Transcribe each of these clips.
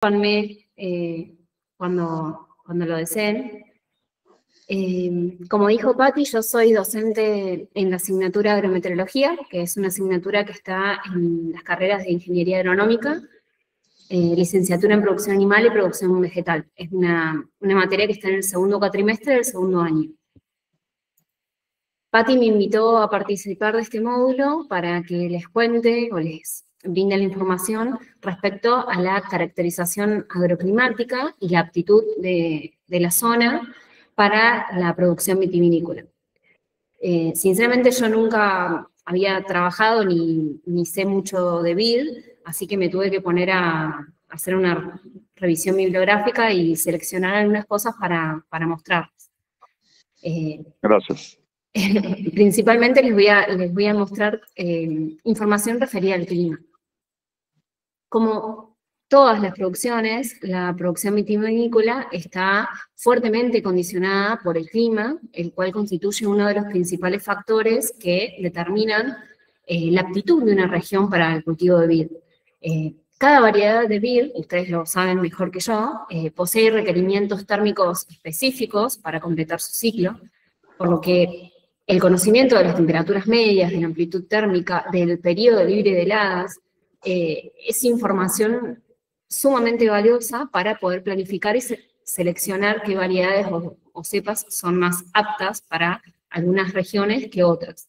cuando lo deseen. Como dijo Patti, yo soy docente en la asignatura Agrometeorología, que es una asignatura que está en las carreras de Ingeniería Agronómica, licenciatura en Producción Animal y Producción Vegetal. Es una materia que está en el segundo cuatrimestre del segundo año. Patti me invitó a participar de este módulo para que les cuente o les brinde la información respecto a la caracterización agroclimática y la aptitud de la zona para la producción vitivinícola. Sinceramente yo nunca había trabajado ni sé mucho de vid, así que me tuve que poner a hacer una revisión bibliográfica y seleccionar algunas cosas para mostrarles. Gracias. Principalmente les voy a mostrar información referida al clima. Como todas las producciones, la producción vitivinícola está fuertemente condicionada por el clima, el cual constituye uno de los principales factores que determinan la aptitud de una región para el cultivo de vid. Cada variedad de vid, ustedes lo saben mejor que yo, posee requerimientos térmicos específicos para completar su ciclo, por lo que el conocimiento de las temperaturas medias, de la amplitud térmica, del periodo libre de heladas, es información sumamente valiosa para poder planificar y seleccionar qué variedades o cepas son más aptas para algunas regiones que otras.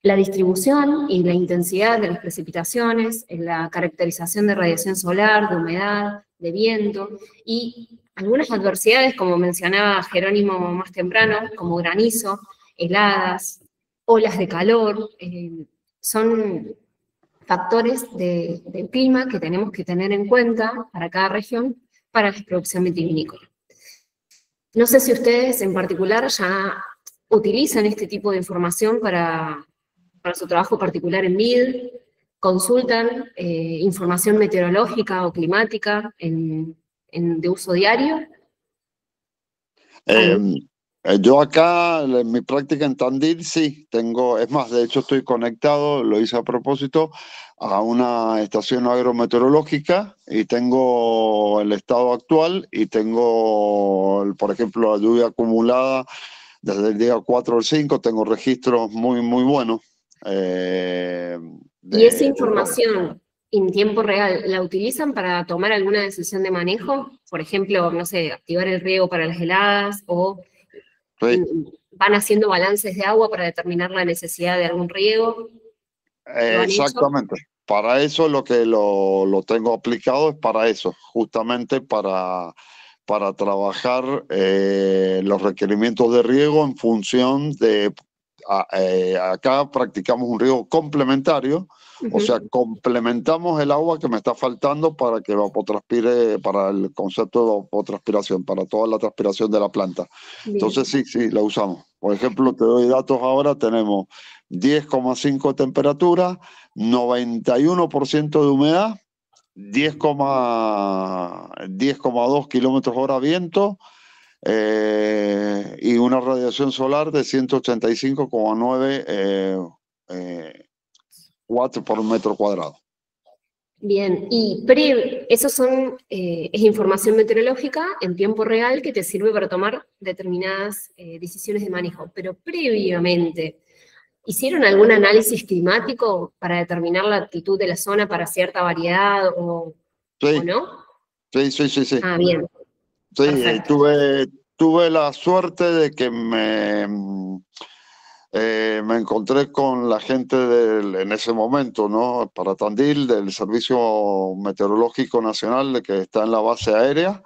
La distribución y la intensidad de las precipitaciones, la caracterización de radiación solar, de humedad, de viento, y algunas adversidades, como mencionaba Jerónimo más temprano, como granizo, heladas, olas de calor, son factores del clima que tenemos que tener en cuenta para cada región para la producción vitivinícola. No sé si ustedes en particular ya utilizan este tipo de información para su trabajo particular en vid, consultan información meteorológica o climática de uso diario. Yo acá, en mi práctica en Tandil, sí, tengo, es más, de hecho estoy conectado, lo hice a propósito, a una estación agrometeorológica y tengo el estado actual y tengo, por ejemplo, la lluvia acumulada desde el día 4 al 5, tengo registros muy, muy buenos. ¿Y esa información en tiempo real la utilizan para tomar alguna decisión de manejo? Por ejemplo, no sé, activar el riego para las heladas o... Sí. ¿Van haciendo balances de agua para determinar la necesidad de algún riego? Exactamente. Para eso lo que lo tengo aplicado es para eso, justamente para trabajar los requerimientos de riego en función de... acá practicamos un riego complementario, o sea, complementamos el agua que me está faltando para que evapotranspire, para el concepto de evapotranspiración, para toda la transpiración de la planta. Bien. Entonces sí, la usamos. Por ejemplo, te doy datos ahora, tenemos 10,5 de temperatura, 91% de humedad, 10,2 kilómetros hora viento, y una radiación solar de 185,9 watts por metro cuadrado. Bien, y eso es información meteorológica en tiempo real que te sirve para tomar determinadas decisiones de manejo, pero previamente, ¿hicieron algún análisis climático para determinar la aptitud de la zona para cierta variedad o no? Sí. Ah, bien. Sí, tuve la suerte de que me encontré con la gente en ese momento, ¿no? Para Tandil, del Servicio Meteorológico Nacional, que está en la base aérea,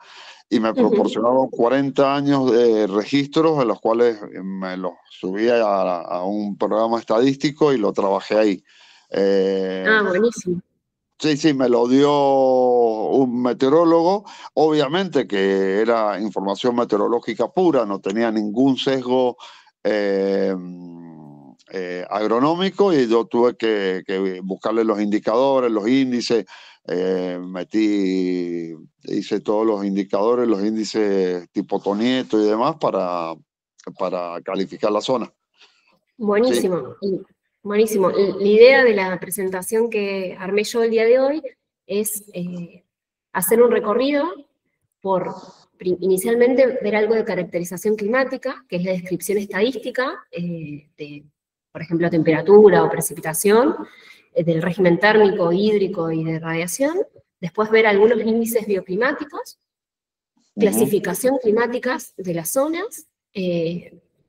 y me proporcionaron 40 años de registros, en los cuales me los subí a un programa estadístico y lo trabajé ahí. Buenísimo. Sí, me lo dio un meteorólogo, obviamente que era información meteorológica pura, no tenía ningún sesgo agronómico, y yo tuve que buscarle los indicadores, los índices, hice todos los indicadores, los índices tipo Tonieto y demás para calificar la zona. Buenísimo. Sí. Buenísimo. La idea de la presentación que armé yo el día de hoy es hacer un recorrido por, inicialmente, ver algo de caracterización climática, que es la descripción estadística de, por ejemplo, temperatura o precipitación, del régimen térmico, hídrico y de radiación. Después ver algunos índices bioclimáticos, clasificación climáticas de las zonas,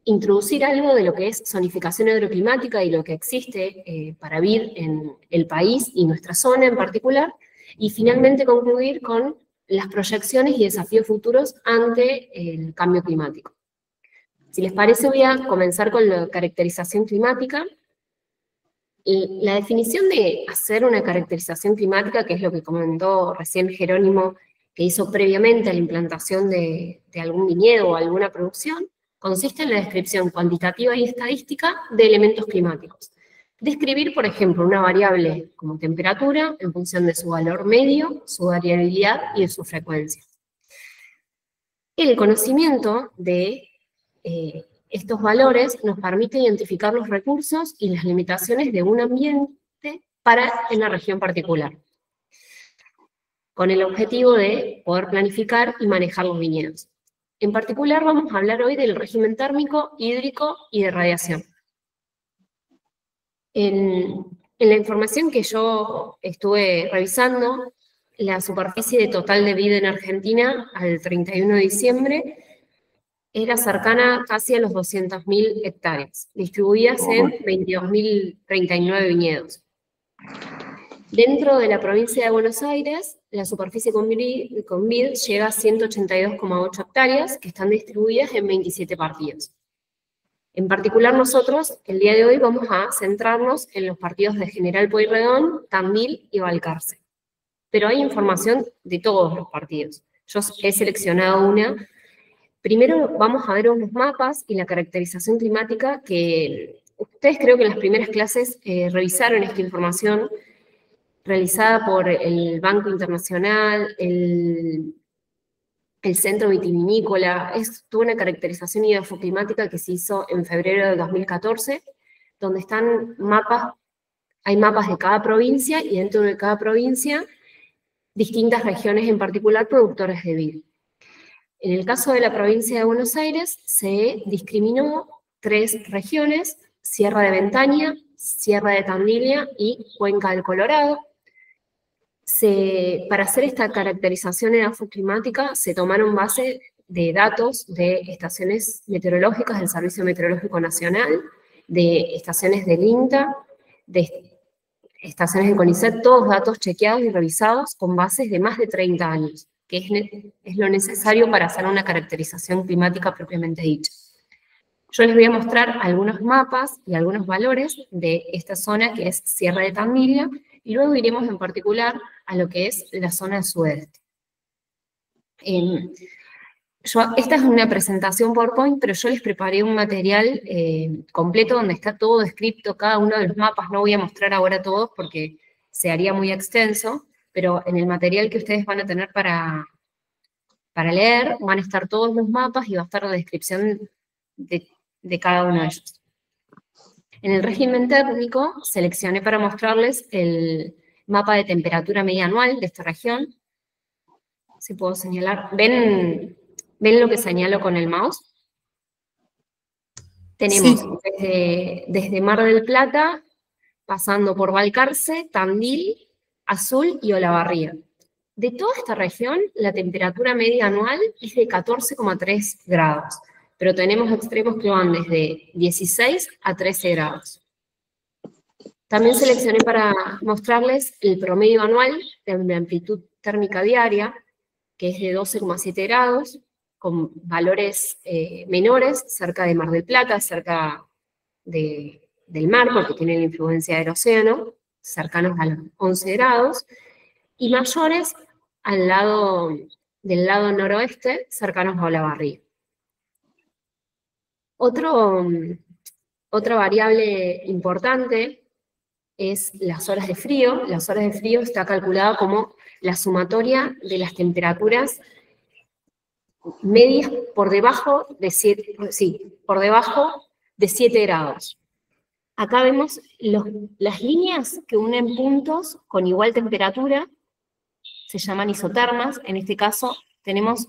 introducir algo de lo que es zonificación agroclimática y lo que existe para vivir en el país y nuestra zona en particular, y finalmente concluir con las proyecciones y desafíos futuros ante el cambio climático. Si les parece, voy a comenzar con la caracterización climática. La definición de hacer una caracterización climática, que es lo que comentó recién Jerónimo, que hizo previamente a la implantación de algún viñedo o alguna producción, consiste en la descripción cuantitativa y estadística de elementos climáticos. Describir, por ejemplo, una variable como temperatura en función de su valor medio, su variabilidad y de su frecuencia. El conocimiento de estos valores nos permite identificar los recursos y las limitaciones de un ambiente para una región particular, con el objetivo de poder planificar y manejar los viñedos. En particular vamos a hablar hoy del régimen térmico, hídrico y de radiación. En la información que yo estuve revisando, la superficie total de vida en Argentina al 31 de diciembre era cercana casi a los 200.000 hectáreas, distribuidas en 22.039 viñedos. Dentro de la provincia de Buenos Aires, la superficie con vid llega a 182,8 hectáreas, que están distribuidas en 27 partidos. En particular nosotros, el día de hoy, vamos a centrarnos en los partidos de General Pueyrredón, Tandil y Balcarce. Pero hay información de todos los partidos. Yo he seleccionado una. Primero vamos a ver unos mapas y la caracterización climática que ustedes creo que en las primeras clases revisaron esta información realizada por el Banco Internacional, el Centro Vitivinícola. Es toda una caracterización hidrofoclimática que se hizo en febrero de 2014, donde están mapas, hay mapas de cada provincia y dentro de cada provincia distintas regiones, en particular productores de vid. En el caso de la provincia de Buenos Aires se discriminó 3 regiones: Sierra de Ventaña, Sierra de Tandil y Cuenca del Colorado. Para hacer esta caracterización edafoclimática se tomaron base de datos de estaciones meteorológicas del Servicio Meteorológico Nacional, de estaciones del INTA, de estaciones de CONICET, todos datos chequeados y revisados con bases de más de 30 años, que es lo necesario para hacer una caracterización climática propiamente dicha. Yo les voy a mostrar algunos mapas y algunos valores de esta zona que es Sierra de Tandil, y luego iremos en particular a lo que es la zona sudeste. Esta es una presentación PowerPoint, pero yo les preparé un material completo donde está todo descrito, cada uno de los mapas. No voy a mostrar ahora todos porque se haría muy extenso, pero en el material que ustedes van a tener para leer van a estar todos los mapas y va a estar la descripción de cada uno de ellos. En el régimen térmico seleccioné para mostrarles el mapa de temperatura media anual de esta región. Si puedo señalar, ¿ven lo que señalo con el mouse? Tenemos desde Mar del Plata, pasando por Balcarce, Tandil, Azul y Olavarría. De toda esta región, la temperatura media anual es de 14,3 grados, pero tenemos extremos que van desde 16 a 13 grados. También seleccioné para mostrarles el promedio anual de la amplitud térmica diaria, que es de 12,7 grados, con valores menores cerca de Mar del Plata, cerca del mar, porque tiene la influencia del océano, cercanos a los 11 grados, y mayores del lado noroeste, cercanos a Olavarría. Otra variable importante es las horas de frío. Las horas de frío está calculada como la sumatoria de las temperaturas medias por debajo de 7 grados. Acá vemos las líneas que unen puntos con igual temperatura se llaman isotermas. En este caso tenemos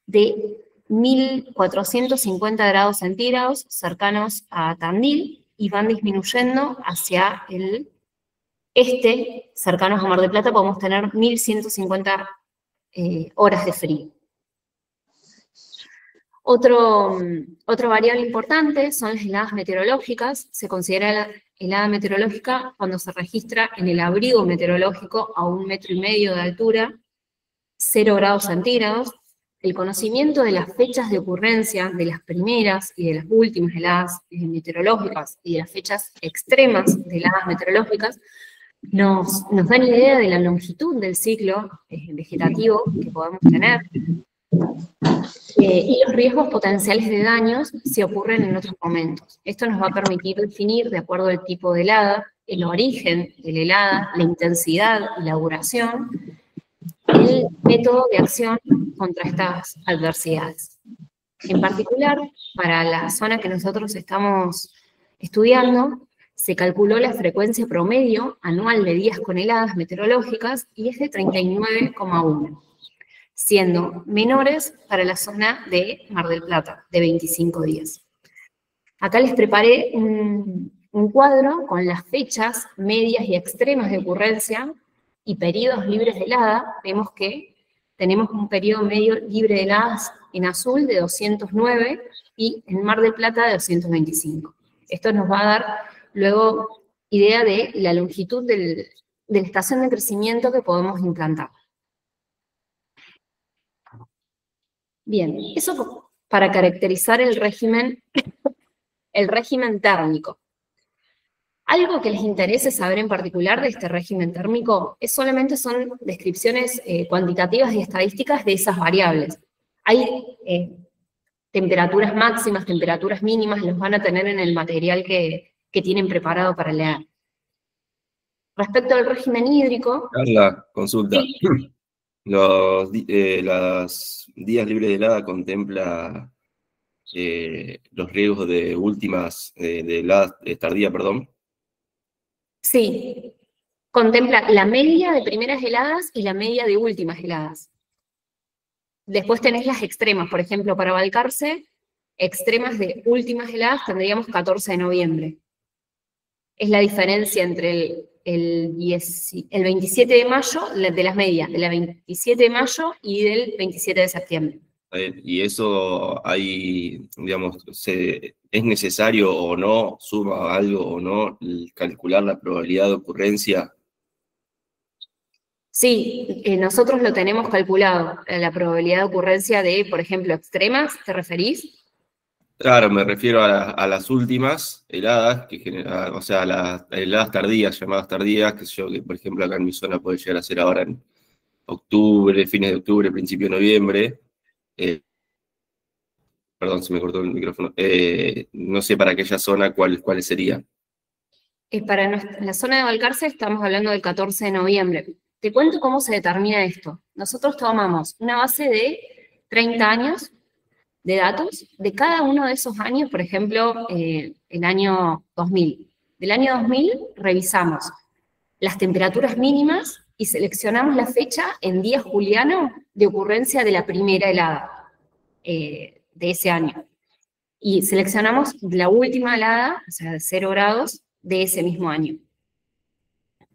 de 1450 grados centígrados cercanos a Tandil y van disminuyendo hacia el este, cercanos a Mar del Plata, podemos tener 1150 horas de frío. Otra variable importante son las heladas meteorológicas. Se considera la helada meteorológica cuando se registra en el abrigo meteorológico a 1,5 metros de altura, 0 grados centígrados. El conocimiento de las fechas de ocurrencia de las primeras y de las últimas heladas meteorológicas y de las fechas extremas de heladas meteorológicas nos dan idea de la longitud del ciclo vegetativo que podemos tener y los riesgos potenciales de daños si ocurren en otros momentos. Esto nos va a permitir definir, de acuerdo al tipo de helada, el origen de la helada, la intensidad y la duración, el método de acción contra estas adversidades. En particular, para la zona que nosotros estamos estudiando, se calculó la frecuencia promedio anual de días con heladas meteorológicas y es de 39,1, siendo menores para la zona de Mar del Plata, de 25 días. Acá les preparé un cuadro con las fechas medias y extremas de ocurrencia y periodos libres de helada. Vemos que tenemos un periodo medio libre de heladas en azul de 209 y en Mar del Plata de 225. Esto nos va a dar luego idea de la longitud de la estación de crecimiento que podemos implantar. Bien, eso para caracterizar el régimen térmico. Algo que les interese saber en particular de este régimen térmico solamente son descripciones cuantitativas y estadísticas de esas variables. Hay temperaturas máximas, temperaturas mínimas, los van a tener en el material que tienen preparado para leer. Respecto al régimen hídrico... Carla, consulta. Sí. Los días libres de helada contempla los riesgos de últimas, de heladas tardía, perdón. Sí, contempla la media de primeras heladas y la media de últimas heladas. Después tenés las extremas, por ejemplo, para Balcarce, extremas de últimas heladas tendríamos 14 de noviembre. Es la diferencia entre el 27 de mayo, de las medias, de la 27 de mayo y del 27 de septiembre. Y eso hay, digamos, ¿es necesario o no, suma algo o no, calcular la probabilidad de ocurrencia? Sí, nosotros lo tenemos calculado, la probabilidad de ocurrencia de, por ejemplo, extremas, ¿te referís? Claro, me refiero a las últimas heladas, o sea, las heladas tardías, llamadas tardías, que por ejemplo acá en mi zona puede llegar a ser ahora en octubre, fines de octubre, principio de noviembre. Perdón, se me cortó el micrófono. No sé para aquella zona cuáles serían. Para la zona de Balcarce estamos hablando del 14 de noviembre. Te cuento cómo se determina esto. Nosotros tomamos una base de 30 años de datos de cada uno de esos años, por ejemplo, el año 2000. Del año 2000 revisamos las temperaturas mínimas y seleccionamos la fecha en día juliano de ocurrencia de la primera helada de ese año. Y seleccionamos la última helada, o sea, de 0 grados, de ese mismo año.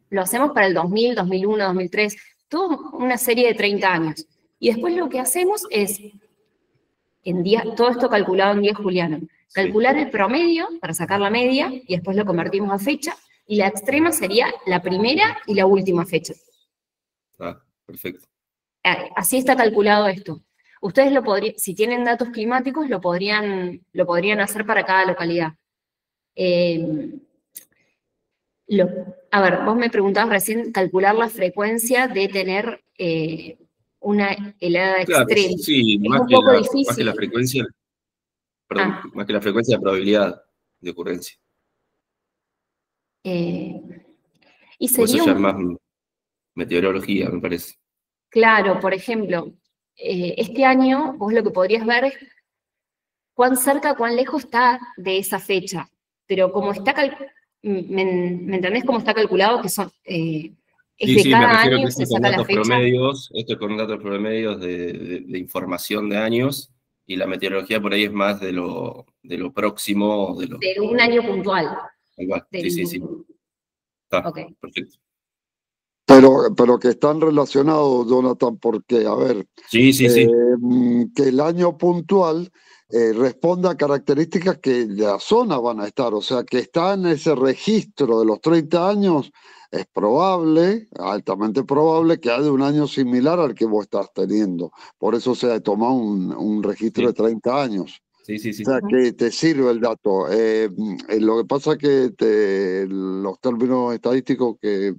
Lo hacemos para el 2000, 2001, 2003, toda una serie de 30 años. Y después lo que hacemos es todo esto calculado en día juliano. Calcular el promedio para sacar la media y después lo convertimos a fecha y la extrema sería la primera y la última fecha. Ah, perfecto. Así está calculado esto. Ustedes si tienen datos climáticos, lo podrían hacer para cada localidad. A ver, vos me preguntabas recién calcular la frecuencia de tener una helada extrema. Sí, más que la frecuencia, perdón, más que la frecuencia de probabilidad de ocurrencia. Y eso ya es más meteorología, me parece. Claro, por ejemplo, este año vos lo que podrías ver es cuán cerca, cuán lejos está de esa fecha. Pero como está ¿me entendés cómo está calculado? Que Es de me cada refiero que año, se saca la fecha. Esto es con datos promedios de información de años, y la meteorología por ahí es más de lo próximo. De un año puntual. Igual. Sí. Está, okay. Perfecto. Pero que están relacionados, Jonathan, porque, a ver, sí. que el año puntual responda a características que de la zona van a estar, o sea, que está en ese registro de los 30 años, es probable, altamente probable, que haya un año similar al que vos estás teniendo. Por eso se ha tomado un registro de 30 años. Sí. O sea, que te sirve el dato. Lo que pasa es que los términos estadísticos que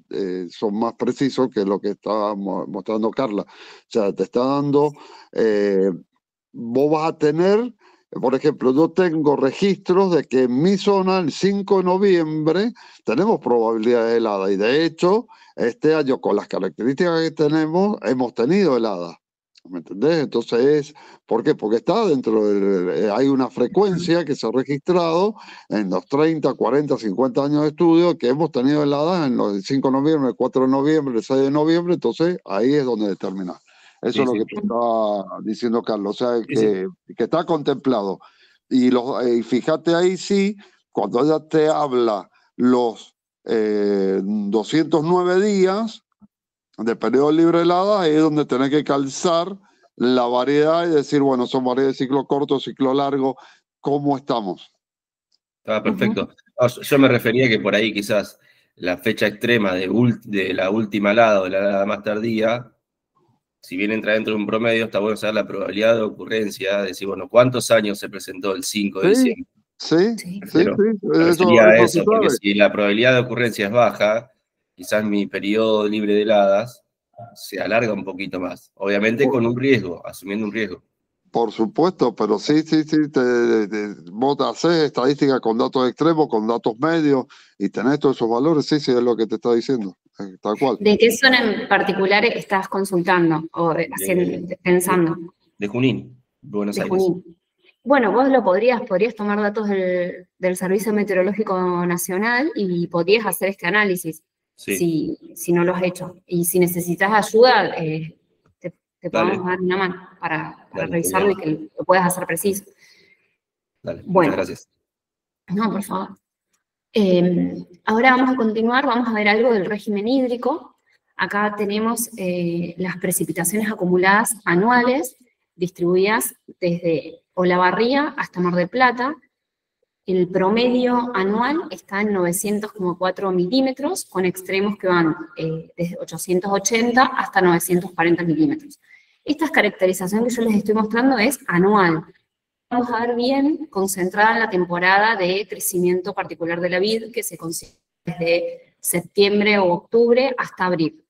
son más precisos que lo que está mostrando Carla. O sea, te está dando, vos vas a tener, por ejemplo, yo tengo registros de que en mi zona, el 5 de noviembre, tenemos probabilidad de helada. Y de hecho, este año, con las características que tenemos, hemos tenido helada. ¿Me entendés? Entonces, ¿por qué? Porque está dentro hay una frecuencia que se ha registrado en los 30, 40, 50 años de estudio que hemos tenido heladas en los 5 de noviembre, el 4 de noviembre, el 6 de noviembre, entonces ahí es donde determina. Eso es lo que te está diciendo Carlos, o sea, que está contemplado. Y fíjate ahí sí, cuando ella te habla los 209 días, de periodo libre de heladas, ahí es donde tenés que calzar la variedad y decir, bueno, son variedades de ciclo corto, ciclo largo, ¿cómo estamos? Perfecto. Yo me refería que por ahí quizás la fecha extrema de la última helada o la helada más tardía, si bien entra dentro de un promedio, está bueno saber la probabilidad de ocurrencia, decir, bueno, ¿cuántos años se presentó el 5 de diciembre? Sí. Sería eso, porque si la probabilidad de ocurrencia es baja, quizás mi periodo libre de heladas se alarga un poquito más. Obviamente con un riesgo, asumiendo un riesgo. Por supuesto, pero sí, vos haces estadística con datos extremos, con datos medios, y tenés todos esos valores, sí, es lo que te está diciendo, tal cual. ¿De qué zona en particular estás consultando o pensando? De Junín, Buenos Aires. Junín. Bueno, vos podrías tomar datos del Servicio Meteorológico Nacional y podrías hacer este análisis, si no lo has hecho. Y si necesitas ayuda, te podemos dar una mano para revisarlo y que lo puedas hacer preciso. Dale, bueno, muchas gracias. No, por favor. Ahora vamos a continuar, vamos a ver algo del régimen hídrico. Acá tenemos las precipitaciones acumuladas anuales distribuidas desde Olavarría hasta Mar del Plata. El promedio anual está en 900,4 milímetros, con extremos que van desde 880 hasta 940 milímetros. Esta caracterización que yo les estoy mostrando es anual. Vamos a ver bien concentrada en la temporada de crecimiento particular de la vid, que se consigue desde septiembre o octubre hasta abril.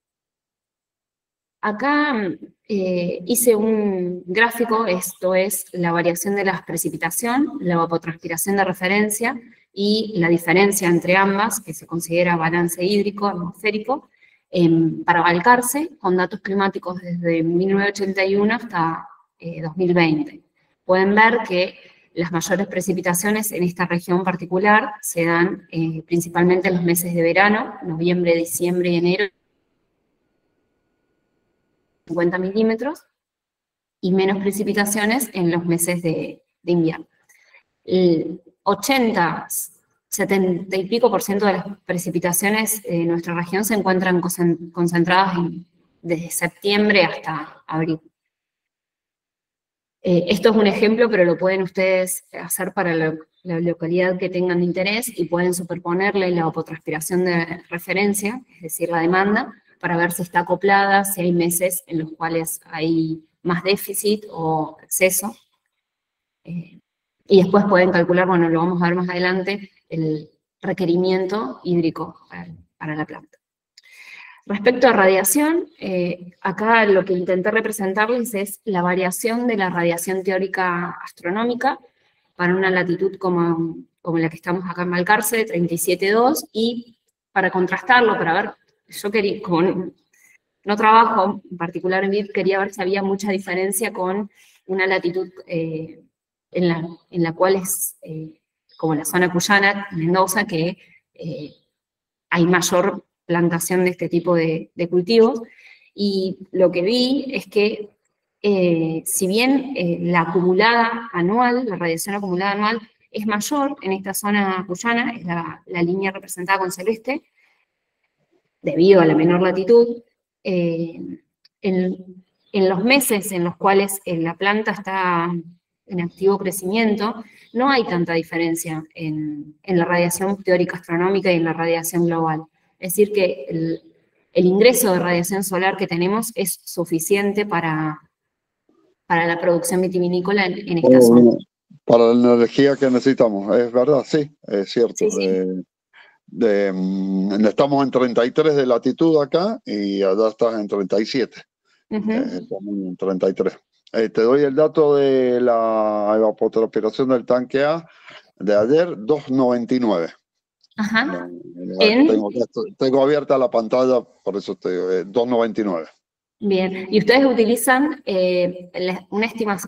Acá hice un gráfico, esto es la variación de la precipitación, la evapotranspiración de referencia y la diferencia entre ambas, que se considera balance hídrico atmosférico, para Balcarce, con datos climáticos desde 1981 hasta 2020. Pueden ver que las mayores precipitaciones en esta región particular se dan principalmente en los meses de verano, noviembre, diciembre y enero, 50 milímetros, y menos precipitaciones en los meses de invierno. El 80, 70 y pico % de las precipitaciones en nuestra región se encuentran concentradas desde septiembre hasta abril. Esto es un ejemplo, pero lo pueden ustedes hacer para la localidad que tengan de interés y pueden superponerle la evapotranspiración de referencia, es decir, la demanda, para ver si está acoplada, si hay meses en los cuales hay más déficit o exceso. Y después pueden calcular, bueno, lo vamos a ver más adelante, el requerimiento hídrico para la planta. Respecto a radiación, acá lo que intenté representarles es la variación de la radiación teórica astronómica para una latitud como la que estamos acá en Balcarce, 37,2, y para contrastarlo, para ver, yo quería, como no trabajo en particular en vid, quería ver si había mucha diferencia con una latitud en la cual es, como la zona cuyana, Mendoza, que hay mayor plantación de este tipo de cultivos, y lo que vi es que si bien la acumulada anual, la radiación acumulada anual es mayor en esta zona cuyana, es la línea representada con celeste, debido a la menor latitud, en los meses en los cuales la planta está en activo crecimiento, no hay tanta diferencia en la radiación teórica astronómica y en la radiación global. Es decir, que el ingreso de radiación solar que tenemos es suficiente para la producción vitivinícola en esta zona. Para la energía que necesitamos, es verdad, sí, es cierto. Sí, sí. Estamos en 33 de latitud acá y allá estás en 37. Estamos en 33. Te doy el dato de la evapotranspiración del tanque A de ayer, 2,99. Ajá. Tengo abierta la pantalla, por eso te digo, 2,99. Bien, ¿y ustedes utilizan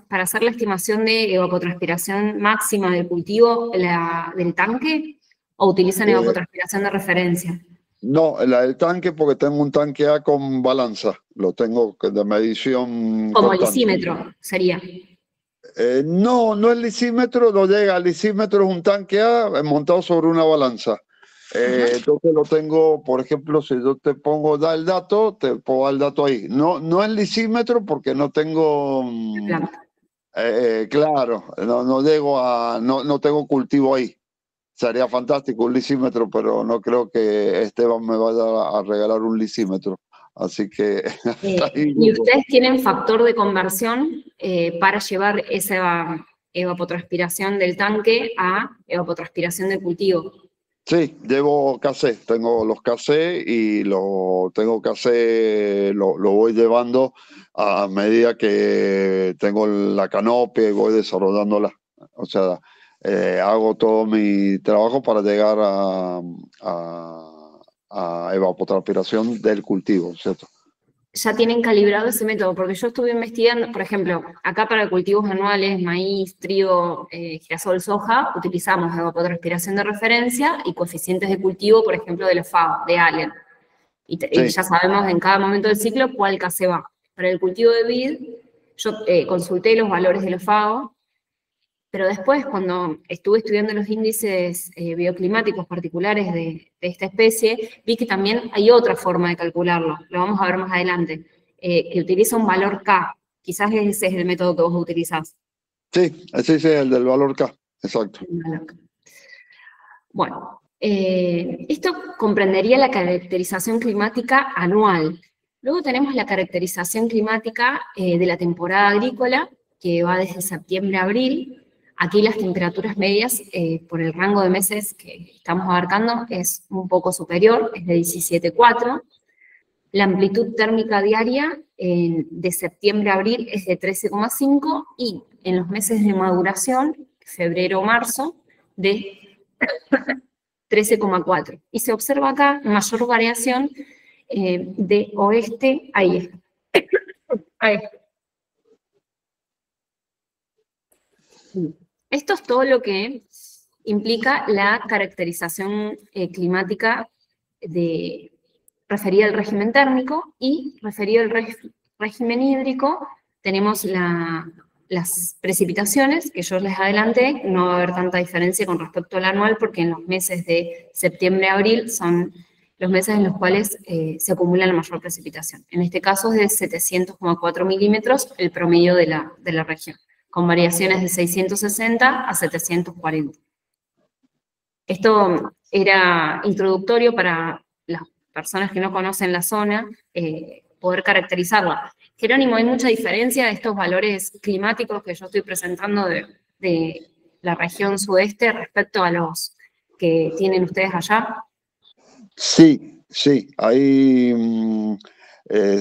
para hacer la estimación de evapotranspiración máxima del cultivo del tanque, o utilizan evapotranspiración de referencia? No, la del tanque, porque tengo un tanque A con balanza, lo tengo de medición como constante. lisímetro sería. No, no es lisímetro, no llega. El lisímetro es un tanque A montado sobre una balanza. Entonces lo tengo, por ejemplo, si yo te pongo, da el dato, te pongo el dato ahí. No es lisímetro porque no tengo, claro, no llego a, no tengo cultivo ahí. Sería fantástico un lisímetro, pero no creo que Esteban me vaya a regalar un lisímetro. Así que... ¿Y ustedes tienen factor de conversión para llevar esa evapotranspiración del tanque a evapotranspiración del cultivo? Sí, llevo casé, tengo los casé y lo voy llevando a medida que tengo la canopia y voy desarrollándola. O sea, hago todo mi trabajo para llegar a evapotranspiración del cultivo, ¿cierto? Ya tienen calibrado ese método, porque yo estuve investigando, por ejemplo, acá para cultivos anuales, maíz, trigo, girasol, soja, utilizamos evapotranspiración de referencia y coeficientes de cultivo, por ejemplo, de los FAO, de Allen. Y ya sabemos en cada momento del ciclo cuál case va. Para el cultivo de vid, yo consulté los valores de los FAO, pero después, cuando estuve estudiando los índices bioclimáticos particulares de esta especie, vi que también hay otra forma de calcularlo, lo vamos a ver más adelante, que utiliza un valor K. Quizás ese es el método que vos utilizás. Sí, ese es el del valor K, exacto. Bueno, esto comprendería la caracterización climática anual. Luego tenemos la caracterización climática de la temporada agrícola, que va desde septiembre a abril. Aquí las temperaturas medias, por el rango de meses que estamos abarcando, es un poco superior, es de 17,4. La amplitud térmica diaria de septiembre a abril es de 13,5 y en los meses de maduración, febrero-marzo, de 13,4. Y se observa acá mayor variación de oeste a este. Esto es todo lo que implica la caracterización climática referida al régimen térmico, y referido al régimen hídrico tenemos las precipitaciones, que yo les adelanté. No va a haber tanta diferencia con respecto al anual, porque en los meses de septiembre a abril son los meses en los cuales se acumula la mayor precipitación. En este caso es de 700,4 milímetros el promedio de la región, con variaciones de 660 a 740. Esto era introductorio para las personas que no conocen la zona, poder caracterizarla. Jerónimo, ¿hay mucha diferencia de estos valores climáticos que yo estoy presentando de la región sudeste respecto a los que tienen ustedes allá? Sí, hay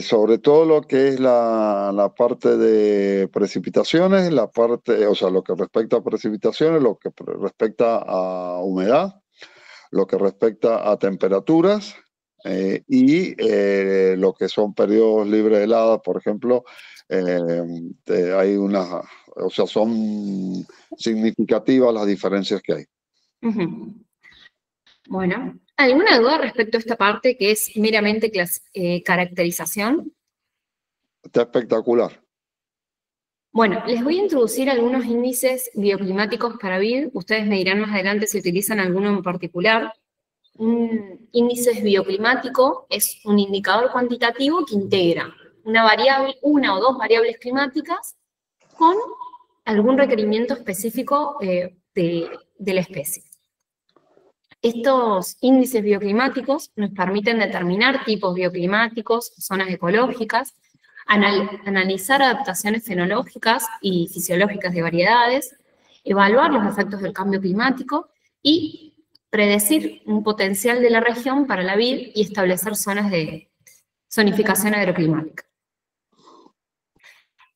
sobre todo lo que es la parte de precipitaciones, o sea, lo que respecta a precipitaciones, lo que respecta a humedad, lo que respecta a temperaturas y lo que son periodos libres de heladas, por ejemplo, hay o sea, son significativas las diferencias que hay. Bueno, ¿Alguna duda respecto a esta parte que es meramente caracterización? Está espectacular. Bueno, les voy a introducir algunos índices bioclimáticos para vid. Ustedes me dirán más adelante si utilizan alguno en particular. Un índice bioclimático es un indicador cuantitativo que integra una o dos variables climáticas con algún requerimiento específico de la especie. Estos índices bioclimáticos nos permiten determinar tipos bioclimáticos, zonas ecológicas, analizar adaptaciones fenológicas y fisiológicas de variedades, evaluar los efectos del cambio climático y predecir un potencial de la región para la vid y establecer zonas de zonificación agroclimática.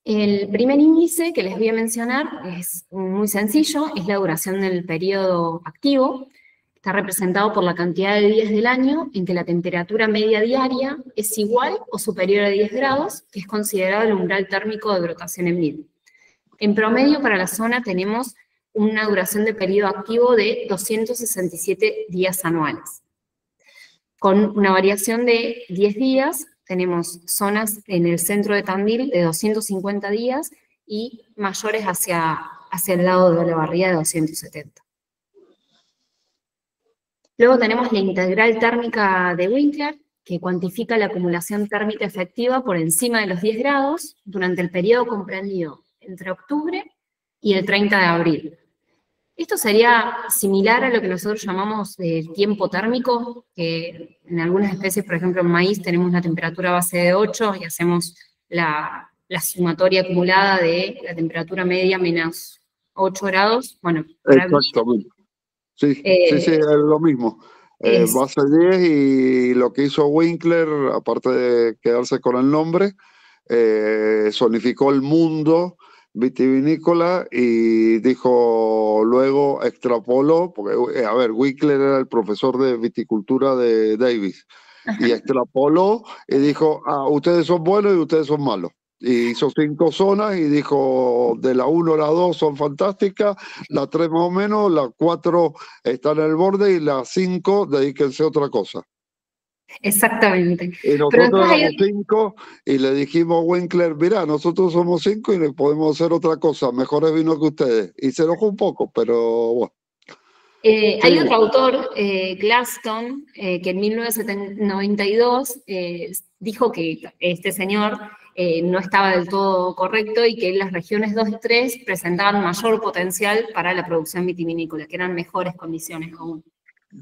El primer índice que les voy a mencionar es muy sencillo, es la duración del periodo activo. Está representado por la cantidad de días del año en que la temperatura media diaria es igual o superior a 10 grados, que es considerado el umbral térmico de brotación en vid. En promedio para la zona tenemos una duración de periodo activo de 267 días anuales. Con una variación de 10 días, tenemos zonas en el centro de Tandil de 250 días y mayores hacia el lado de Olavarría de 270. Luego tenemos la integral térmica de Winkler, que cuantifica la acumulación térmica efectiva por encima de los 10 grados durante el periodo comprendido entre octubre y el 30 de abril. Esto sería similar a lo que nosotros llamamos el tiempo térmico, que en algunas especies, por ejemplo en maíz, tenemos una temperatura base de 8 y hacemos la sumatoria acumulada de la temperatura media menos 8 grados. Bueno, exactamente. Sí, es lo mismo. Base 10 y lo que hizo Winkler, aparte de quedarse con el nombre, zonificó el mundo vitivinícola y dijo, luego extrapoló, porque, a ver, Winkler era el profesor de viticultura de Davis, y extrapoló y dijo, ustedes son buenos y ustedes son malos. Y hizo 5 zonas y dijo, de la 1 a la 2 son fantásticas, la 3 más o menos, la 4 están en el borde y la 5 dedíquense a otra cosa. Exactamente. Y nosotros éramos 5 y le dijimos a Winkler, mira, nosotros somos 5 y le podemos hacer otra cosa, mejores vinos que ustedes. Y se enojó un poco, pero bueno. Hay otro autor, Gladstone, que en 1992 dijo que este señor no estaba del todo correcto y que las regiones 2 y 3 presentaban mayor potencial para la producción vitivinícola, que eran mejores condiciones aún.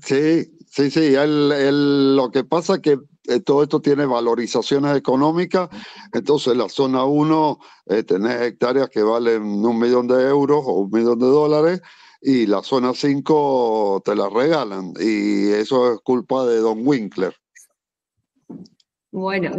Sí. Lo que pasa es que todo esto tiene valorizaciones económicas, entonces la zona 1 tenés hectáreas que valen 1 millón de euros o 1 millón de dólares, y la zona 5 te la regalan, y eso es culpa de Don Winkler. Bueno,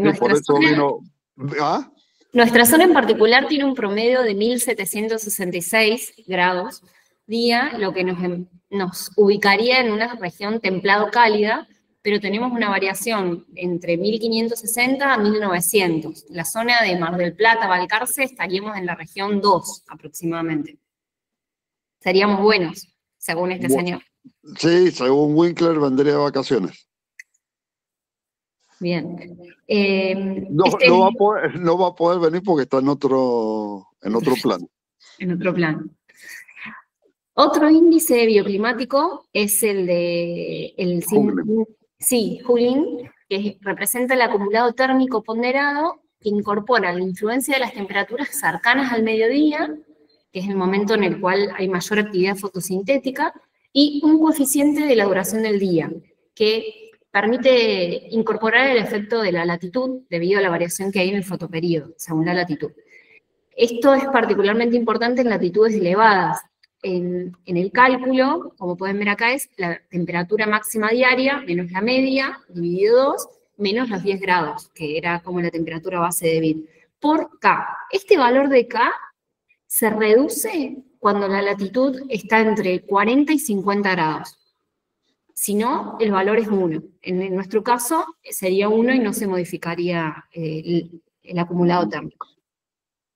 nuestra zona en particular tiene un promedio de 1766 grados día, lo que nos ubicaría en una región templado-cálida, pero tenemos una variación entre 1560 a 1900. La zona de Mar del Plata, Balcarce, estaríamos en la región 2 aproximadamente. Seríamos buenos, según este señor. Sí, según Winkler vendría de vacaciones. Bien. No va a poder venir porque está en otro plano. En otro plano. Otro índice bioclimático es el de Hulin, que representa el acumulado térmico ponderado, que incorpora la influencia de las temperaturas cercanas al mediodía, que es el momento en el cual hay mayor actividad fotosintética, y un coeficiente de la duración del día, que permite incorporar el efecto de la latitud debido a la variación que hay en el fotoperíodo, según la latitud. Esto es particularmente importante en latitudes elevadas. En el cálculo, como pueden ver acá, es la temperatura máxima diaria menos la media, dividido 2, menos los 10 grados, que era como la temperatura base de vid, por K. Este valor de K se reduce cuando la latitud está entre 40 y 50 grados. Si no, el valor es 1. En nuestro caso, sería 1 y no se modificaría el acumulado térmico.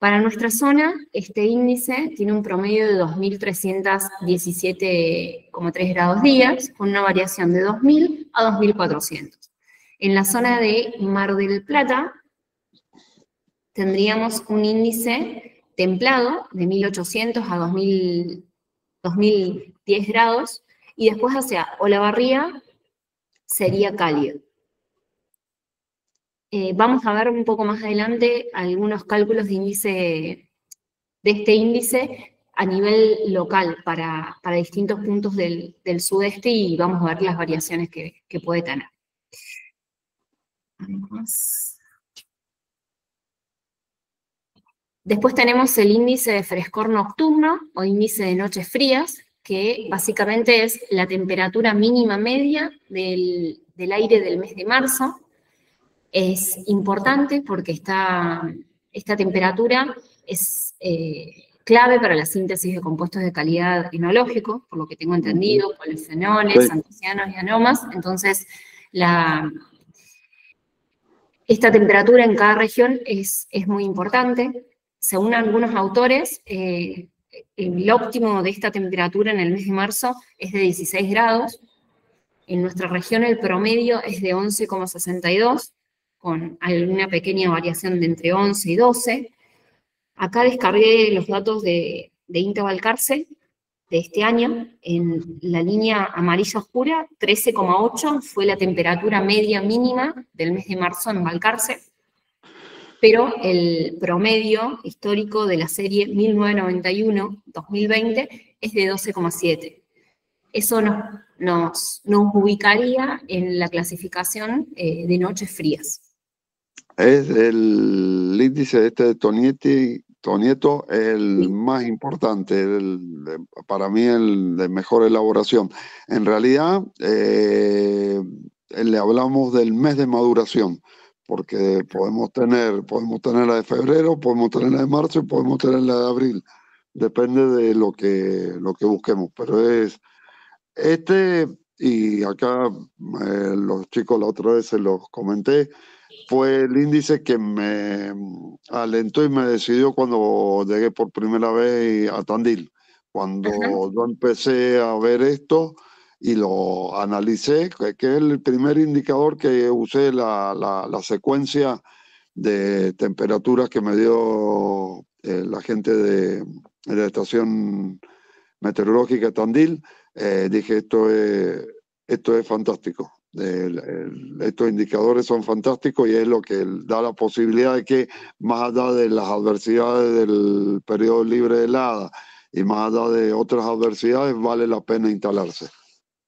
Para nuestra zona, este índice tiene un promedio de 2.317,3 grados días, con una variación de 2.000 a 2.400. En la zona de Mar del Plata, tendríamos un índice templado de 1.800 a 2.010 grados, y después hacia Olavarría sería cálido. Vamos a ver un poco más adelante algunos cálculos de este índice a nivel local para distintos puntos del sudeste, y vamos a ver las variaciones que puede tener. Después tenemos el índice de frescor nocturno o índice de noches frías, que básicamente es la temperatura mínima media del aire del mes de marzo. Es importante porque esta temperatura es clave para la síntesis de compuestos de calidad enológico, por lo que tengo entendido, polifenoles, antocianos y aromas. Entonces, esta temperatura en cada región es muy importante. Según algunos autores, el óptimo de esta temperatura en el mes de marzo es de 16 grados. En nuestra región el promedio es de 11,62, con alguna pequeña variación de entre 11 y 12. Acá descargué los datos de INTA Balcarce de este año. En la línea amarilla oscura, 13,8 fue la temperatura media mínima del mes de marzo en Balcarce, pero el promedio histórico de la serie 1991-2020 es de 12,7. Eso nos ubicaría en la clasificación de noches frías. Es el índice de Tonieto el más importante, para mí el de mejor elaboración. En realidad, le hablamos del mes de maduración, porque podemos tener la de febrero, podemos tener la de marzo y podemos tener la de abril. Depende de lo que busquemos, pero es y acá los chicos la otra vez se los comenté, fue el índice que me alentó y me decidió cuando llegué por primera vez a Tandil. Cuando yo empecé a ver esto y lo analicé, que es el primer indicador que usé la secuencia de temperaturas que me dio la gente de la estación meteorológica de Tandil. Dije, esto es fantástico. Estos indicadores son fantásticos y es lo que da la posibilidad de que, más allá de las adversidades del periodo libre de helada y más allá de otras adversidades, vale la pena instalarse.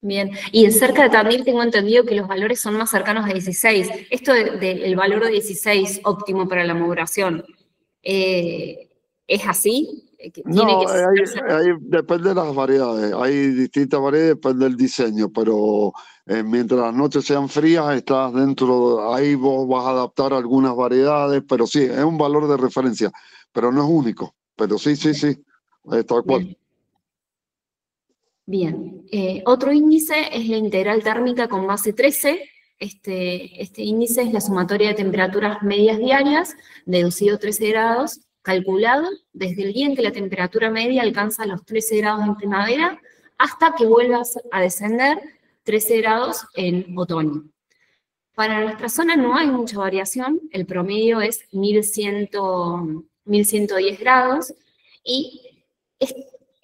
Bien, y cerca de Tandil tengo entendido que los valores son más cercanos a 16. Esto del valor de 16 óptimo para la maduración, ¿es así? No, ahí depende de las variedades. Hay distintas variedades, depende del diseño, pero mientras las noches sean frías, estás dentro, ahí vos vas a adaptar algunas variedades, pero sí, es un valor de referencia, pero no es único. Pero sí, tal cual. Bien. Otro índice es la integral térmica con base 13. Este índice es la sumatoria de temperaturas medias diarias, deducido 13 grados, calculado desde el día en que la temperatura media alcanza los 13 grados en primavera hasta que vuelva a descender 13 grados en otoño. Para nuestra zona no hay mucha variación, el promedio es 1.110 grados, y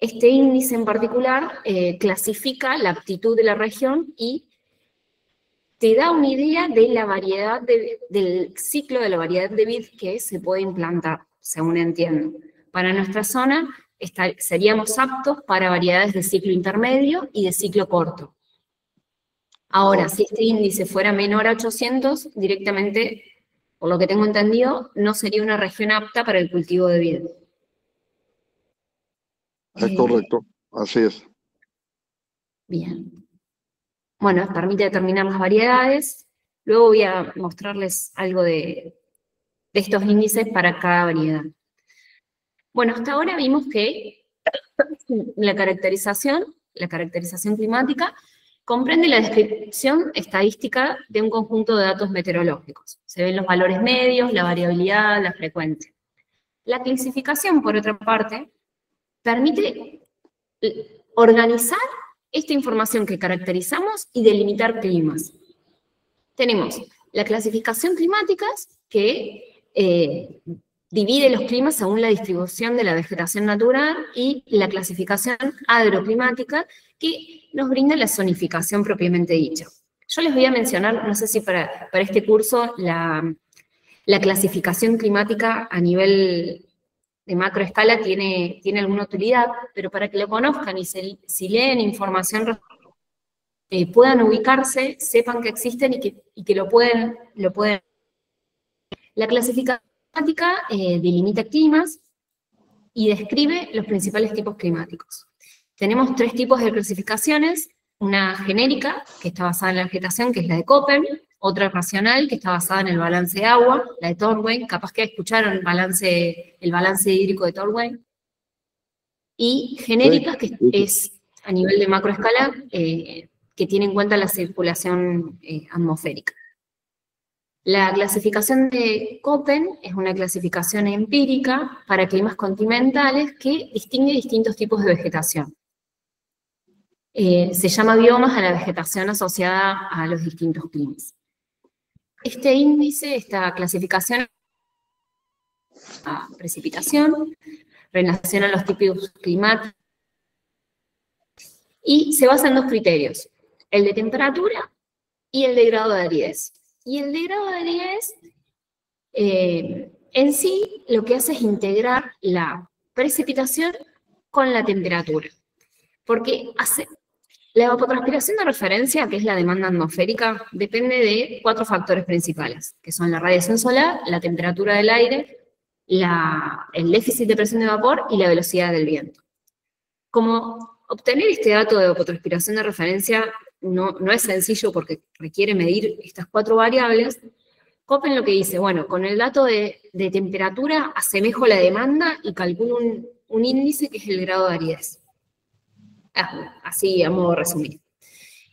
este índice en particular clasifica la aptitud de la región y te da una idea de la variedad del ciclo de la variedad de vid que se puede implantar, según entiendo. Para nuestra zona seríamos aptos para variedades de ciclo intermedio y de ciclo corto. Ahora, si este índice fuera menor a 800, directamente, por lo que tengo entendido, no sería una región apta para el cultivo de vid. Es correcto, así es. Bien. Bueno, permite determinar las variedades. Luego voy a mostrarles algo de estos índices para cada variedad. Bueno, hasta ahora vimos que la caracterización climática comprende la descripción estadística de un conjunto de datos meteorológicos. Se ven los valores medios, la variabilidad, la frecuencia. La clasificación, por otra parte, permite organizar esta información que caracterizamos y delimitar climas. Tenemos la clasificación climática, que divide los climas según la distribución de la vegetación natural, y la clasificación agroclimática, que nos brinda la zonificación propiamente dicha. Yo les voy a mencionar, no sé si para este curso, la clasificación climática a nivel de macroescala tiene alguna utilidad, pero para que lo conozcan y si leen información puedan ubicarse, sepan que existen y que lo pueden. La clasificación climática delimita climas y describe los principales tipos climáticos. Tenemos 3 tipos de clasificaciones: una genérica, que está basada en la vegetación, que es la de Köppen; otra racional, que está basada en el balance de agua, la de Tornwein, capaz que escucharon el balance hídrico de Tornwein; y genérica, que es a nivel de macroescala, que tiene en cuenta la circulación atmosférica. La clasificación de Köppen es una clasificación empírica para climas continentales que distingue distintos tipos de vegetación. Se llama biomas a la vegetación asociada a los distintos climas. Este índice, esta clasificación, a precipitación, relaciona los tipos climáticos y se basa en 2 criterios: el de temperatura y el de grado de aridez. Y el de grado de aridez, en sí, lo que hace es integrar la precipitación con la temperatura. Porque la evapotranspiración de referencia, que es la demanda atmosférica, depende de 4 factores principales, que son la radiación solar, la temperatura del aire, el déficit de presión de vapor y la velocidad del viento. Como obtener este dato de evapotranspiración de referencia no es sencillo porque requiere medir estas 4 variables, Köppen lo que dice, bueno, con el dato de temperatura asemejo la demanda y calculo un índice que es el grado de aridez. Así a modo resumido.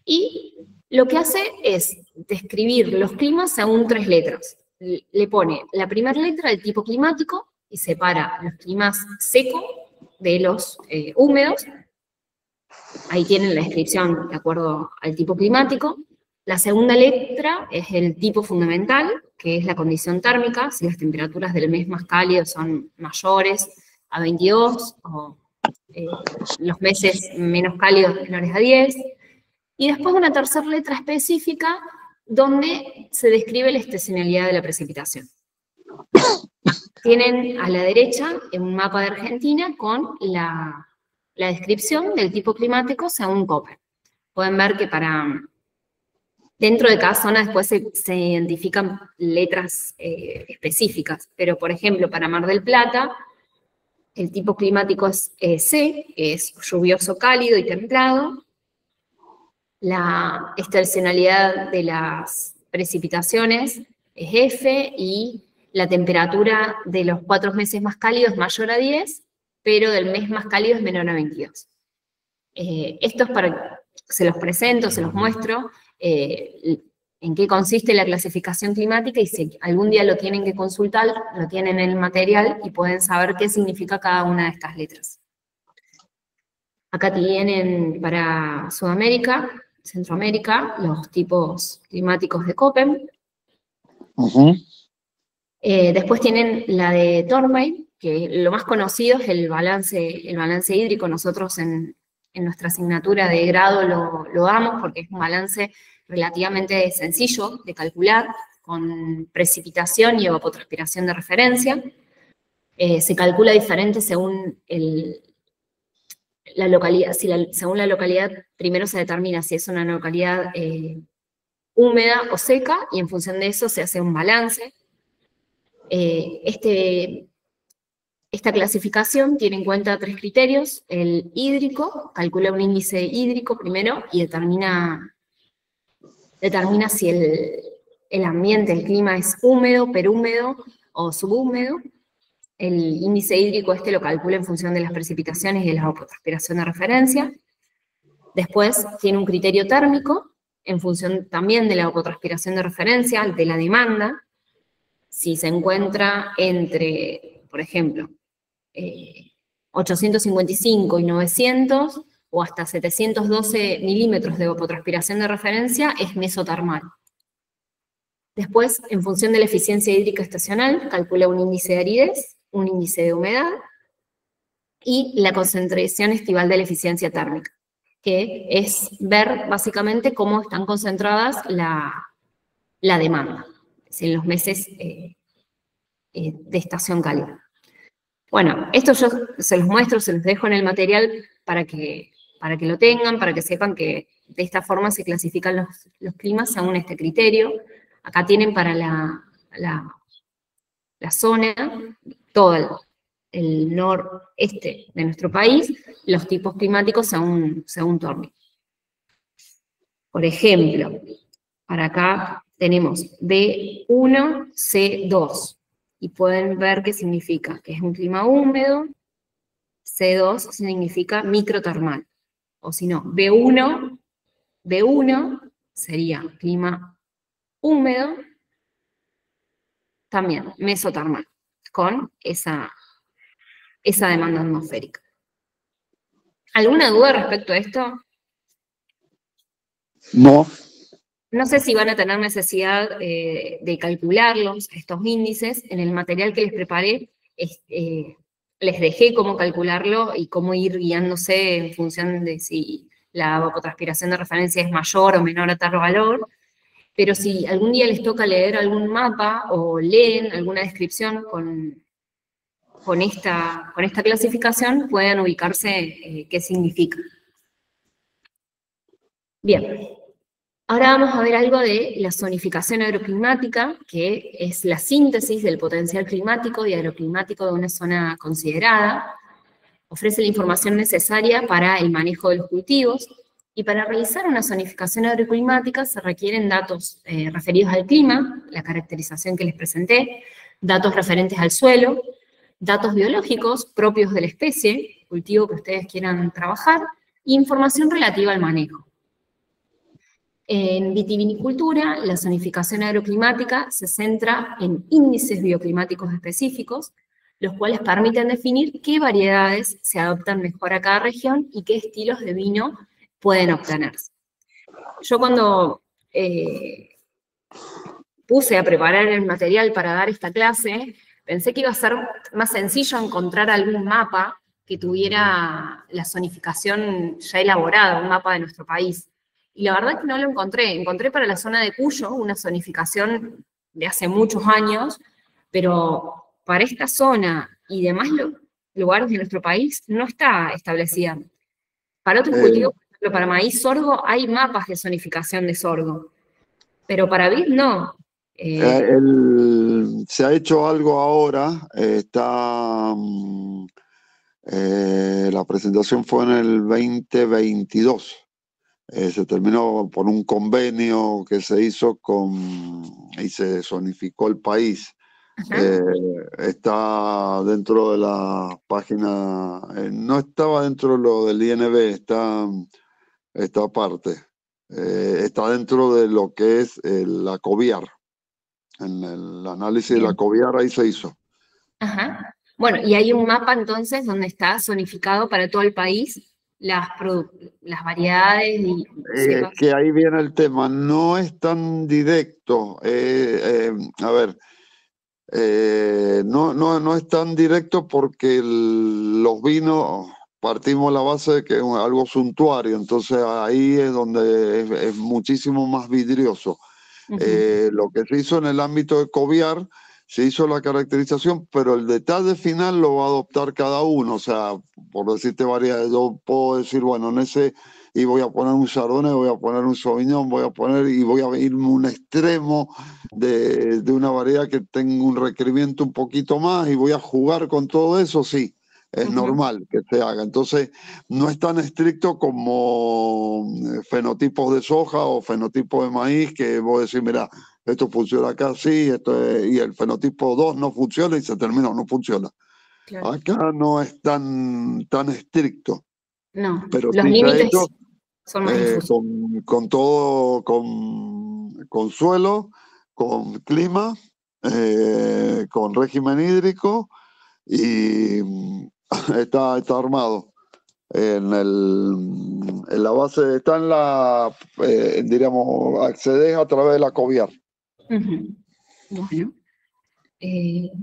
Y lo que hace es describir los climas según 3 letras. Le pone la primera letra del tipo climático y separa los climas secos de los húmedos. Ahí tienen la descripción de acuerdo al tipo climático. La segunda letra es el tipo fundamental, que es la condición térmica, si las temperaturas del mes más cálido son mayores a 22, o los meses menos cálidos menores a 10. Y después una tercera letra específica, donde se describe la estacionalidad de la precipitación. Tienen a la derecha un mapa de Argentina con la descripción del tipo climático según Köppen. Pueden ver que dentro de cada zona después se identifican letras específicas, pero por ejemplo para Mar del Plata el tipo climático es C, que es lluvioso, cálido y templado. La estacionalidad de las precipitaciones es F, y la temperatura de los 4 meses más cálidos es mayor a 10, pero del mes más cálido es menor a 22. Esto es para, se los presento, se los muestro, en qué consiste la clasificación climática, y si algún día lo tienen que consultar, lo tienen en el material y pueden saber qué significa cada una de estas letras. Acá tienen para Sudamérica, Centroamérica, los tipos climáticos de Köppen. Después tienen la de Tornwein, que lo más conocido es el balance hídrico. Nosotros en nuestra asignatura de grado lo damos porque es un balance relativamente sencillo de calcular, con precipitación y evapotranspiración de referencia. Se calcula diferente según la localidad. Según la localidad, primero se determina si es una localidad húmeda o seca, y en función de eso se hace un balance. Esta clasificación tiene en cuenta 3 criterios: el hídrico, calcula un índice hídrico primero y determina si el ambiente, el clima es húmedo, perhúmedo o subhúmedo. El índice hídrico lo calcula en función de las precipitaciones y de la evapotranspiración de referencia. Después tiene un criterio térmico, en función también de la evapotranspiración de referencia, de la demanda. Si se encuentra entre por ejemplo, 855 y 900 o hasta 712 milímetros de evapotranspiración de referencia es mesotermal. Después, en función de la eficiencia hídrica estacional, calcula un índice de aridez, un índice de humedad y la concentración estival de la eficiencia térmica, que es ver básicamente cómo están concentradas la demanda, en los meses de estación cálida. Bueno, esto yo se los muestro, se los dejo en el material para que lo tengan, para que sepan que de esta forma se clasifican los climas según este criterio. Acá tienen para la zona, todo el noreste de nuestro país, los tipos climáticos según Torney. Por ejemplo, para acá tenemos B1, C2, y pueden ver qué significa, que es un clima húmedo, C2 significa microtermal, o si no, B1 sería clima húmedo, también mesotermal, con esa demanda atmosférica. ¿Alguna duda respecto a esto? No. No sé si van a tener necesidad de calcularlos, estos índices. En el material que les preparé, les dejé cómo calcularlo y cómo ir guiándose en función de si la evapotranspiración de referencia es mayor o menor a tal valor. Pero si algún día les toca leer algún mapa o leen alguna descripción con esta clasificación, pueden ubicarse qué significa. Bien. Ahora vamos a ver algo de la zonificación agroclimática, que es la síntesis del potencial climático y agroclimático de una zona considerada. Ofrece la información necesaria para el manejo de los cultivos, y para realizar una zonificación agroclimática se requieren datos referidos al clima, la caracterización que les presenté, datos referentes al suelo, datos biológicos propios de la especie, cultivo que ustedes quieran trabajar, e información relativa al manejo. En vitivinicultura, la zonificación agroclimática se centra en índices bioclimáticos específicos, los cuales permiten definir qué variedades se adoptan mejor a cada región y qué estilos de vino pueden obtenerse. Yo cuando puse a preparar el material para dar esta clase, pensé que iba a ser más sencillo encontrar algún mapa que tuviera la zonificación ya elaborada, un mapa de nuestro país. Y la verdad es que no lo encontré. Encontré para la zona de Cuyo una zonificación de hace muchos años, pero para esta zona y demás lugares de nuestro país no está establecida. Para otros cultivos, por ejemplo, para maíz, sorgo, hay mapas de zonificación de sorgo, pero para vid no. Se ha hecho algo ahora, la presentación fue en el 2022. Se terminó por un convenio que se hizo y se zonificó el país. Está dentro de la página, no estaba dentro de lo del INB, está aparte. Está dentro de lo que es la COBIAR. En el análisis de la COBIAR ahí se hizo. Ajá. Bueno, y hay un mapa entonces donde está zonificado para todo el país las variedades y que ahí viene el tema, no es tan directo. A ver, no es tan directo porque los vinos partimos la base de que es algo suntuario, entonces ahí es donde es muchísimo más vidrioso. Lo que se hizo en el ámbito de COBIAR, se hizo la caracterización, pero el detalle final lo va a adoptar cada uno. O sea, por decirte varias, yo puedo decir, bueno, en ese, y voy a poner un Chardonnay, voy a poner un Sauvignon, y voy a irme a un extremo de una variedad que tenga un requerimiento un poquito más, y voy a jugar con todo eso, sí. Es normal que se haga. Entonces, no es tan estricto como fenotipos de soja o fenotipos de maíz, que vos decís, mira, esto funciona acá, sí, y el fenotipo 2 no funciona y se terminó, no funciona. Claro. Acá no es tan estricto. No, pero los sí límites hecho, son más difusos. Con todo, con suelo, con clima, con régimen hídrico, y está armado. En la base, está en la, diríamos, accedes a través de la Coviar. Bueno.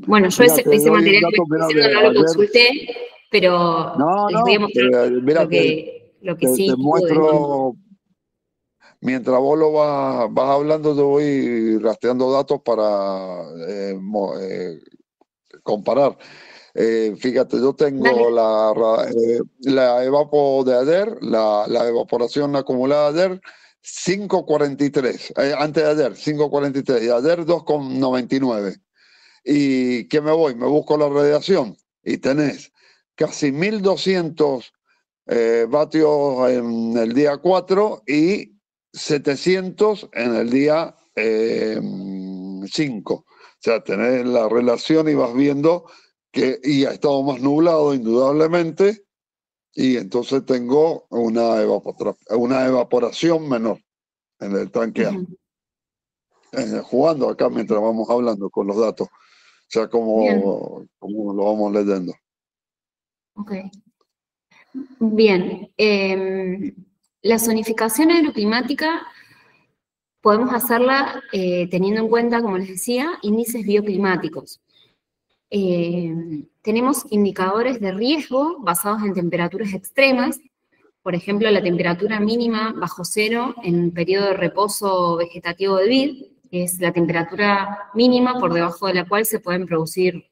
Bueno, yo ese material que me estoy diciendo no lo consulté, pero les voy a mostrar lo que sí te muestro. Mientras vos lo vas hablando, te voy rastreando datos para comparar. Fíjate, yo tengo la evapo de ADER, la evaporación acumulada de ADER, 5.43, antes de ADER, 5.43, y ADER 2.99. ¿Y qué me voy? Me busco la radiación y tenés casi 1.200 vatios en el día 4 y 700 en el día 5. O sea, tenés la relación y vas viendo que y ha estado más nublado indudablemente, y entonces tengo una evaporación menor en el tanque A. Jugando acá mientras vamos hablando con los datos. O sea, como lo vamos leyendo. Ok. Bien. La zonificación agroclimática podemos hacerla teniendo en cuenta, como les decía, índices bioclimáticos. Tenemos indicadores de riesgo basados en temperaturas extremas, por ejemplo, la temperatura mínima bajo cero en periodo de reposo vegetativo de vid, que es la temperatura mínima por debajo de la cual se pueden producir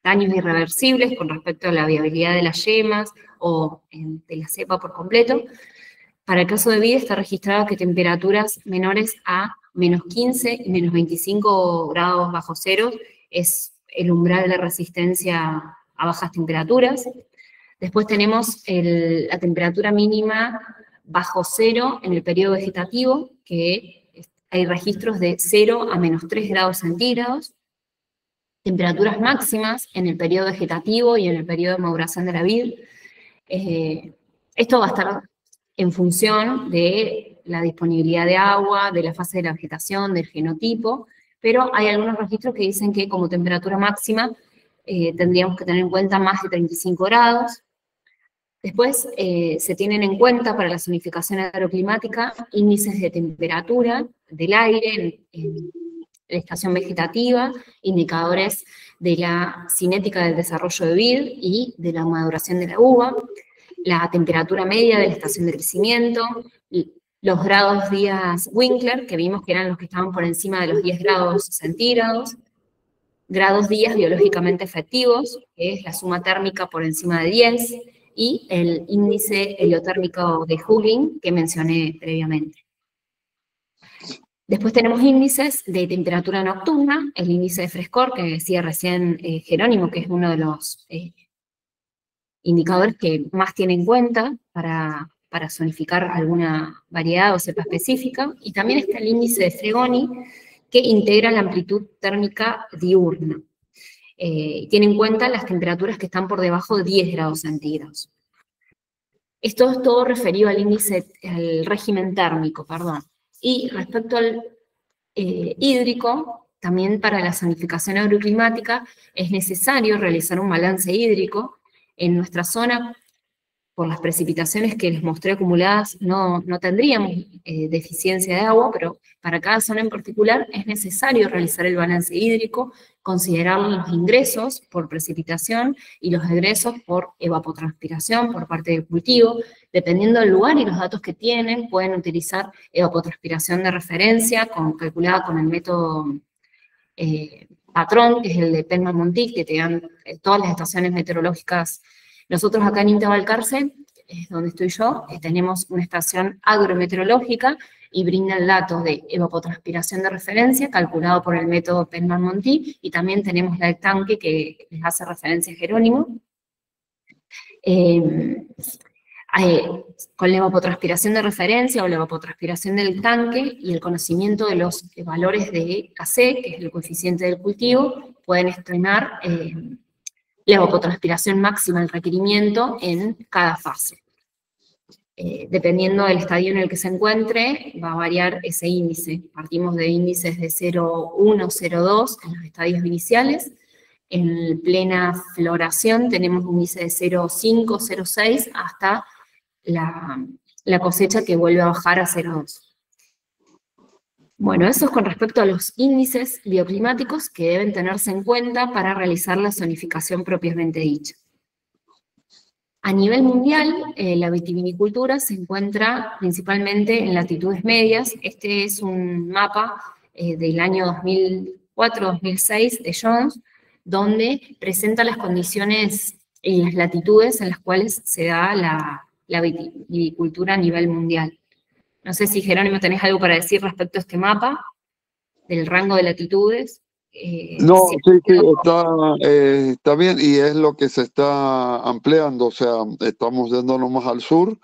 daños irreversibles con respecto a la viabilidad de las yemas o de la cepa por completo. Para el caso de vid está registrado que temperaturas menores a menos 15 y menos 25 grados bajo cero es el umbral de resistencia a bajas temperaturas. Después tenemos la temperatura mínima bajo cero en el periodo vegetativo, que hay registros de 0 a menos 3 grados centígrados. Temperaturas máximas en el periodo vegetativo y en el periodo de maduración de la vid. Esto va a estar en función de la disponibilidad de agua, de la fase de la vegetación, del genotipo, pero hay algunos registros que dicen que como temperatura máxima tendríamos que tener en cuenta más de 35 grados. Después se tienen en cuenta para la zonificación agroclimática índices de temperatura del aire en la estación vegetativa, indicadores de la cinética del desarrollo de vid y de la maduración de la uva, la temperatura media de la estación de crecimiento, los grados días Winkler, que vimos que eran los que estaban por encima de los 10 grados centígrados, grados días biológicamente efectivos, que es la suma térmica por encima de 10, y el índice heliotérmico de Hugging, que mencioné previamente. Después tenemos índices de temperatura nocturna, el índice de frescor, que decía recién Jerónimo, que es uno de los indicadores que más tiene en cuenta para zonificar alguna variedad o cepa específica, y también está el índice de Fregoni, que integra la amplitud térmica diurna. Tiene en cuenta las temperaturas que están por debajo de 10 grados centígrados. Esto es todo referido al índice, al régimen térmico, perdón. Y respecto al hídrico, también para la zonificación agroclimática es necesario realizar un balance hídrico. En nuestra zona, por las precipitaciones que les mostré acumuladas, no tendríamos deficiencia de agua, pero para cada zona en particular es necesario realizar el balance hídrico, considerar los ingresos por precipitación y los egresos por evapotranspiración por parte del cultivo. Dependiendo del lugar y los datos que tienen, pueden utilizar evapotranspiración de referencia, calculada con el método patrón, que es el de Penman-Montic, que te dan todas las estaciones meteorológicas. Nosotros acá en INTA Balcarce, es donde estoy yo, tenemos una estación agrometeorológica y brindan datos de evapotranspiración de referencia, calculado por el método Penman-Montic, y también tenemos la del tanque, que les hace referencia a Jerónimo. Con la evapotranspiración de referencia o la evapotranspiración del tanque y el conocimiento de los valores de KC, que es el coeficiente del cultivo, pueden estimar la evapotranspiración máxima del requerimiento en cada fase. Dependiendo del estadio en el que se encuentre, va a variar ese índice. Partimos de índices de 0,1, 0,2 en los estadios iniciales, en plena floración tenemos un índice de 0,5, 0,6 hasta la cosecha que vuelve a bajar a 0,2. Bueno, eso es con respecto a los índices bioclimáticos que deben tenerse en cuenta para realizar la zonificación propiamente dicha. A nivel mundial, la vitivinicultura se encuentra principalmente en latitudes medias. Este es un mapa del año 2004-2006 de Jones, donde presenta las condiciones y las latitudes en las cuales se da la viticultura a nivel mundial. No sé si, Jerónimo, tenés algo para decir respecto a este mapa, del rango de latitudes. No, sí, está bien, y es lo que se está ampliando, o sea, estamos yéndonos más al sur.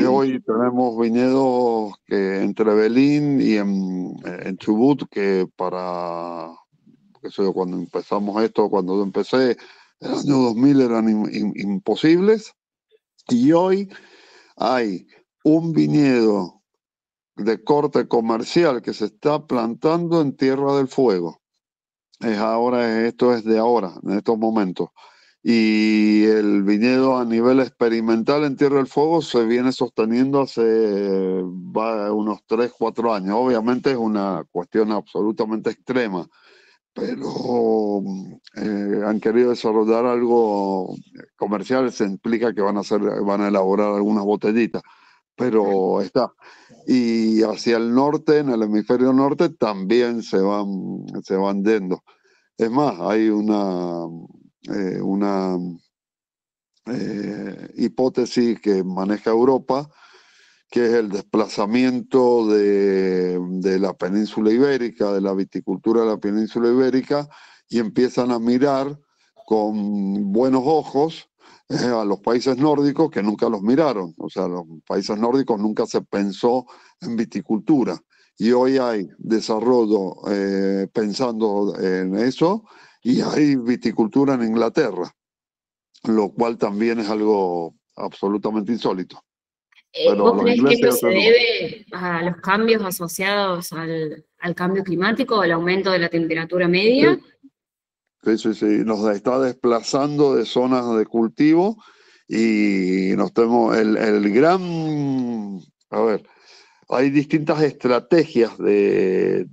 Hoy tenemos viñedos que entre Belín y en Chubut, que cuando empezamos esto, cuando yo empecé, el año 2000 eran imposibles, y hoy hay un viñedo de corte comercial que se está plantando en Tierra del Fuego. Esto es de ahora, en estos momentos. Y el viñedo a nivel experimental en Tierra del Fuego se viene sosteniendo hace unos 3, 4 años. Obviamente es una cuestión absolutamente extrema, pero han querido desarrollar algo comercial. Se implica que van a elaborar algunas botellitas, pero está. Y hacia el norte, en el hemisferio norte, también se van yendo. Es más, hay una hipótesis que maneja Europa, que es el desplazamiento de la península ibérica, de la viticultura de la península ibérica, y empiezan a mirar con buenos ojos a los países nórdicos, que nunca los miraron. O sea, los países nórdicos nunca se pensó en viticultura. Y hoy hay desarrollo pensando en eso, y hay viticultura en Inglaterra, lo cual también es algo absolutamente insólito. ¿Vos creés que esto se debe a los cambios asociados al cambio climático, al aumento de la temperatura media? Sí. Nos está desplazando de zonas de cultivo y nos tenemos el gran... A ver, hay distintas estrategias de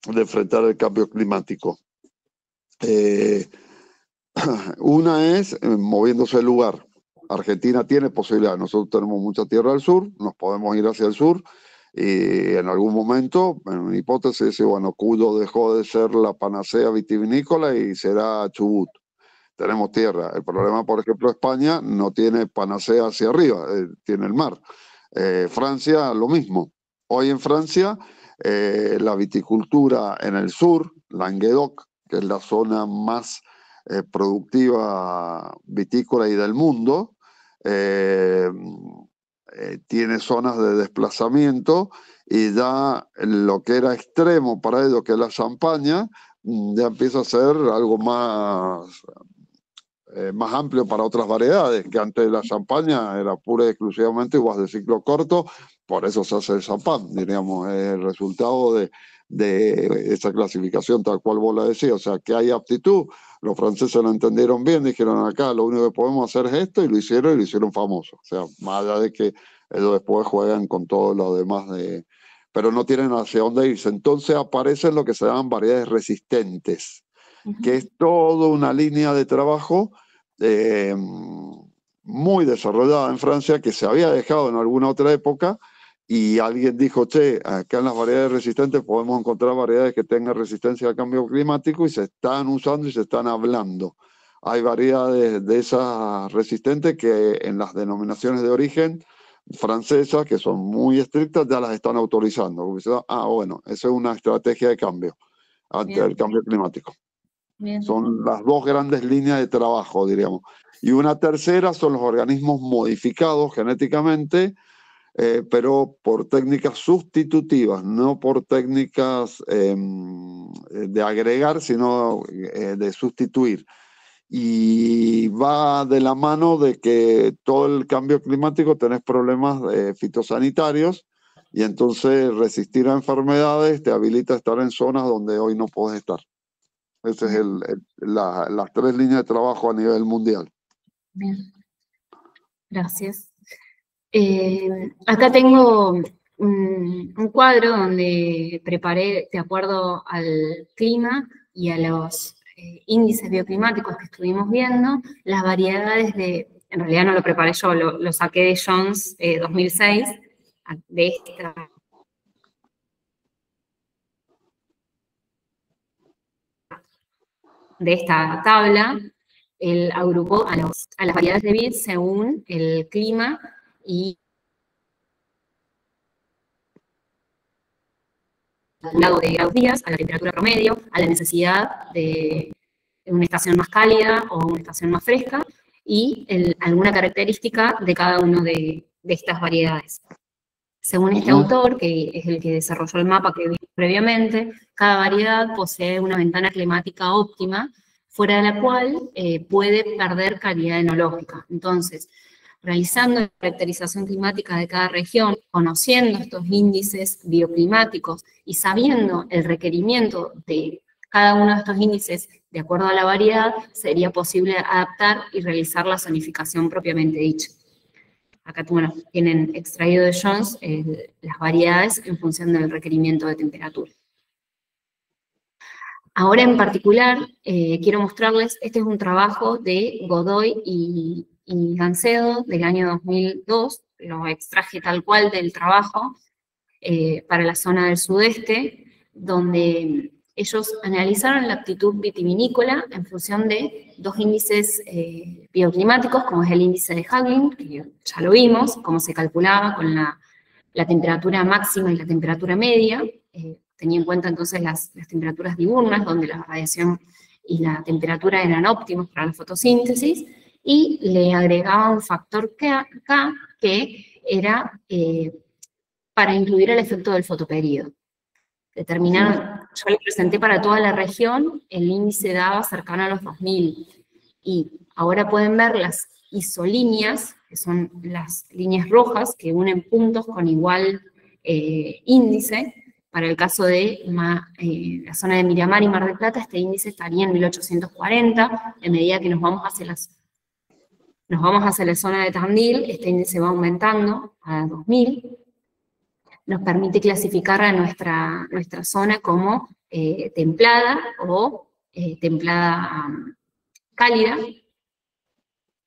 enfrentar el cambio climático. Una es moviéndose el lugar. Argentina tiene posibilidad. Nosotros tenemos mucha tierra al sur, nos podemos ir hacia el sur y en algún momento, en mi hipótesis, bueno, Cuyo dejó de ser la panacea vitivinícola y será Chubut. Tenemos tierra. El problema, por ejemplo, España no tiene panacea hacia arriba, tiene el mar. Francia, lo mismo. Hoy en Francia, la viticultura en el sur, Languedoc, que es la zona más productiva vitícola y del mundo, tiene zonas de desplazamiento, y ya lo que era extremo para ellos, que es la Champaña, ya empieza a ser algo más amplio para otras variedades, que antes la Champaña era pura y exclusivamente uvas de ciclo corto. Por eso se hace el champán, diríamos, el resultado de esa clasificación tal cual vos la decías. O sea, que hay aptitud. Los franceses lo entendieron bien, dijeron acá lo único que podemos hacer es esto, y lo hicieron famoso. O sea, más allá de que ellos después juegan con todo lo demás, pero no tienen hacia dónde irse. Entonces aparecen lo que se llaman variedades resistentes, que es toda una línea de trabajo muy desarrollada en Francia, que se había dejado en alguna otra época, y alguien dijo, che, acá en las variedades resistentes podemos encontrar variedades que tengan resistencia al cambio climático, y se están usando y se están hablando. Hay variedades de esas resistentes que en las denominaciones de origen francesas, que son muy estrictas, ya las están autorizando. Bueno, esa es una estrategia de cambio ante el cambio climático. Bien. Son las dos grandes líneas de trabajo, diríamos. Y una tercera son los organismos modificados genéticamente, pero por técnicas sustitutivas, no por técnicas de agregar, sino de sustituir. Y va de la mano de que todo el cambio climático tenés problemas fitosanitarios, y entonces resistir a enfermedades te habilita a estar en zonas donde hoy no podés estar. Esa es las 3 líneas de trabajo a nivel mundial. Bien, gracias. Acá tengo un cuadro donde preparé, de acuerdo al clima y a los índices bioclimáticos que estuvimos viendo, las variedades en realidad no lo preparé yo, lo saqué de Jones 2006, de esta tabla. Él agrupó a las variedades de vid según el clima y al lado de grados días, a la temperatura promedio, a la necesidad de una estación más cálida o una estación más fresca, y alguna característica de cada una de estas variedades. Según este autor, que es el que desarrolló el mapa que vimos previamente, cada variedad posee una ventana climática óptima, fuera de la cual puede perder calidad enológica. Entonces, realizando la caracterización climática de cada región, conociendo estos índices bioclimáticos y sabiendo el requerimiento de cada uno de estos índices de acuerdo a la variedad, sería posible adaptar y realizar la zonificación propiamente dicha. Acá, bueno, tienen extraído de Jones las variedades en función del requerimiento de temperatura. Ahora en particular, quiero mostrarles, este es un trabajo de Godoy y Gancedo del año 2002, lo extraje tal cual del trabajo para la zona del sudeste, donde ellos analizaron la aptitud vitivinícola en función de 2 índices bioclimáticos, como es el índice de Hagelin, que ya lo vimos, cómo se calculaba con la temperatura máxima y la temperatura media, tenía en cuenta entonces las temperaturas diurnas, donde la radiación y la temperatura eran óptimos para la fotosíntesis, y le agregaba un factor K que era para incluir el efecto del fotoperíodo. Determinaron, yo le presenté para toda la región, el índice daba cercano a los 2000, y ahora pueden ver las isolíneas, que son las líneas rojas que unen puntos con igual índice. Para el caso de la zona de Miramar y Mar del Plata, este índice estaría en 1840, en medida que nos vamos hacia la zona de Tandil, este índice va aumentando a 2000, nos permite clasificar a nuestra zona como templada o templada cálida.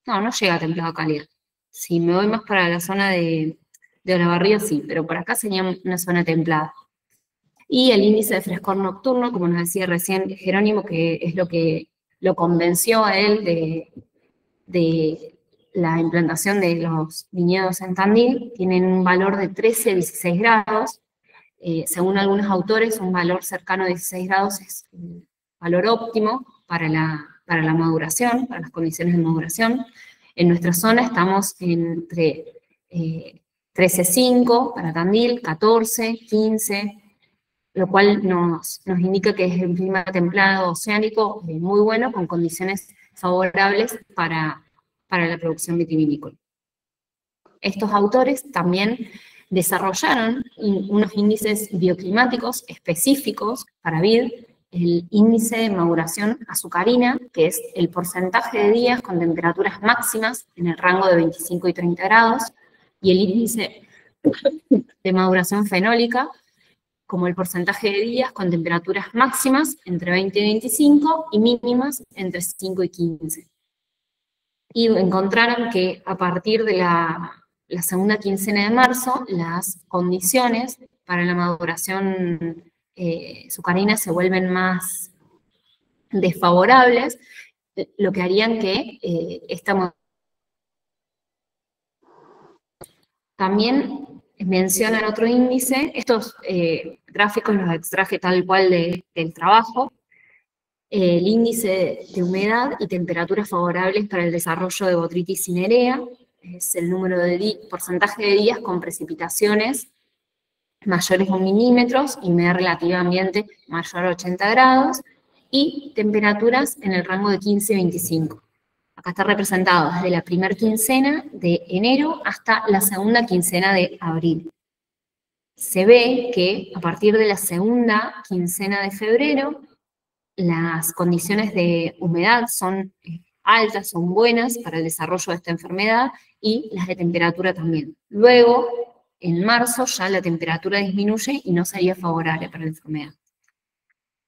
No llega a templado cálida. Si me voy más para la zona de Olavarría, sí, pero por acá sería una zona templada. Y el índice de frescor nocturno, como nos decía recién Jerónimo, que es lo que lo convenció a él de la implantación de los viñedos en Tandil, tienen un valor de 13 a 16 grados. Según algunos autores, un valor cercano a 16 grados es el valor óptimo para la maduración, para las condiciones de maduración. En nuestra zona estamos entre 13,5 para Tandil, 14, 15, lo cual nos indica que es un clima templado oceánico muy bueno, con condiciones favorables para la producción vitivinícola. Estos autores también desarrollaron unos índices bioclimáticos específicos para vid, el índice de maduración azucarina, que es el porcentaje de días con temperaturas máximas en el rango de 25 y 30 grados, y el índice de maduración fenólica, como el porcentaje de días con temperaturas máximas entre 20 y 25 y mínimas entre 5 y 15. Y encontraron que a partir de la segunda quincena de marzo, las condiciones para la maduración azucarina se vuelven más desfavorables, lo que harían que también mencionan otro índice. Estos gráficos los extraje tal cual del trabajo. El índice de humedad y temperaturas favorables para el desarrollo de Botrytis cinerea, es el número de porcentaje de días con precipitaciones mayores a 1 milímetro y humedad relativa ambiente mayor a 80 grados, y temperaturas en el rango de 15 y 25. Acá está representado desde la primera quincena de enero hasta la segunda quincena de abril. Se ve que a partir de la segunda quincena de febrero las condiciones de humedad son altas, son buenas para el desarrollo de esta enfermedad, y las de temperatura también. Luego, en marzo, ya la temperatura disminuye y no sería favorable para la enfermedad.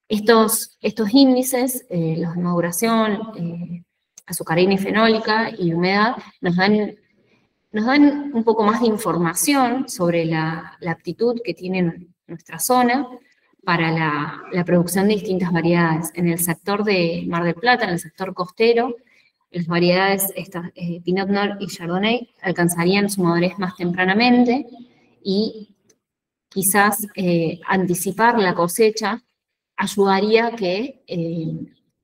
Estos índices, los de maduración, azucarina y fenólica y humedad, nos dan un poco más de información sobre la aptitud que tiene nuestra zona para la producción de distintas variedades. En el sector de Mar del Plata, en el sector costero, las variedades Pinot Noir y Chardonnay alcanzarían su madurez más tempranamente, y quizás anticipar la cosecha ayudaría a que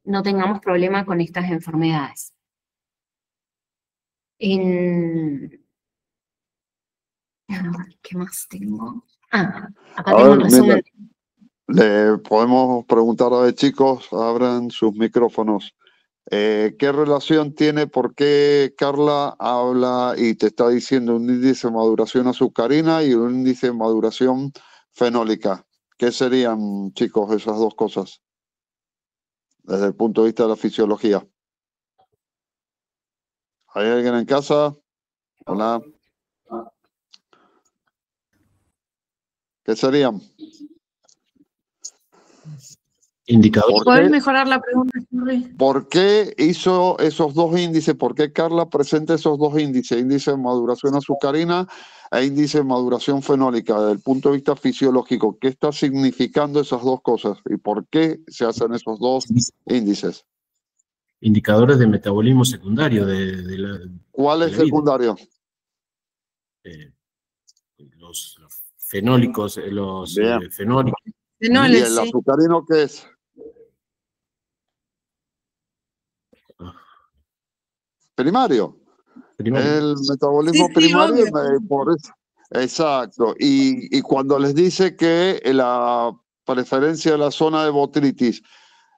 no tengamos problema con estas enfermedades. ¿Qué más tengo? Acá tengo un resumen. Le podemos preguntar a los chicos, abran sus micrófonos. ¿Qué relación tiene? ¿Por qué Carla habla y te está diciendo un índice de maduración azucarina y un índice de maduración fenólica? ¿Qué serían, chicos, esas dos cosas desde el punto de vista de la fisiología? ¿Hay alguien en casa? Hola. ¿Qué serían? Indicadores. ¿Puedes mejorar la pregunta, Henry? ¿Por qué hizo esos dos índices? ¿Por qué Carla presenta esos dos índices? Índice de maduración azucarina e índice de maduración fenólica. Desde el punto de vista fisiológico, ¿qué está significando esas dos cosas? ¿Y por qué se hacen esos dos índices? Indicadores de metabolismo secundario. ¿Cuál es secundario? Los fenólicos, fenólicos. ¿Y el azucarino qué es? Primario. El metabolismo primario, por eso. Exacto. Y cuando les dice que la preferencia de la zona de botrytis,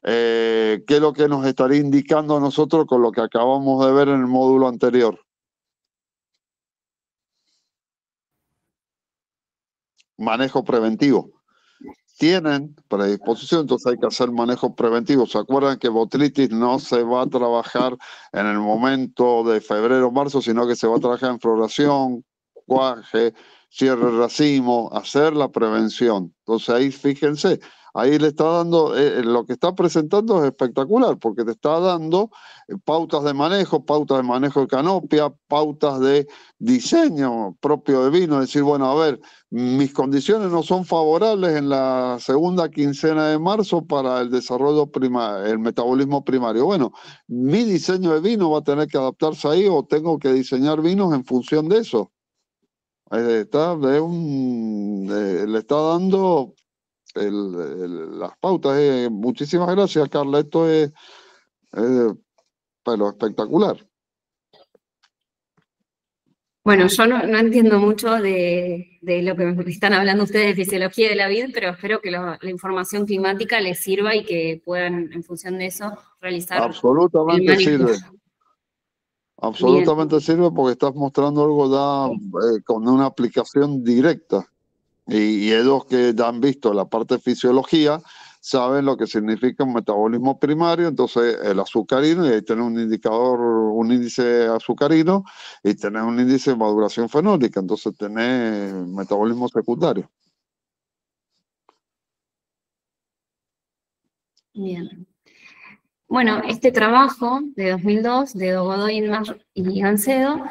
¿qué es lo que nos estaría indicando a nosotros con lo que acabamos de ver en el módulo anterior? Manejo preventivo. Tienen predisposición, entonces hay que hacer manejo preventivo. ¿Se acuerdan que botrytis no se va a trabajar en el momento de febrero o marzo, sino que se va a trabajar en floración, cuaje, cierre de racimo, hacer la prevención? Entonces ahí fíjense, ahí le está dando, lo que está presentando es espectacular, porque te está dando pautas de manejo de canopia, pautas de diseño propio de vino, decir, bueno, a ver, mis condiciones no son favorables en la segunda quincena de marzo para el desarrollo el metabolismo primario. Bueno, mi diseño de vino va a tener que adaptarse ahí, o tengo que diseñar vinos en función de eso. Le está dando las pautas. Muchísimas gracias, Carla. Esto es pero espectacular. Bueno, yo no entiendo mucho de lo que me están hablando ustedes de fisiología de la vid, pero espero que la información climática les sirva y que puedan, en función de eso, realizar. Absolutamente sirve. Absolutamente sirve, porque estás mostrando algo con una aplicación directa. Y ellos que han visto la parte de fisiología saben lo que significa un metabolismo primario. Entonces el azucarino, y ahí tenés un indicador, un índice azucarino, y tenés un índice de maduración fenólica, entonces tenés metabolismo secundario. Bien. Bueno, este trabajo de 2002 de Godoy y Gancedo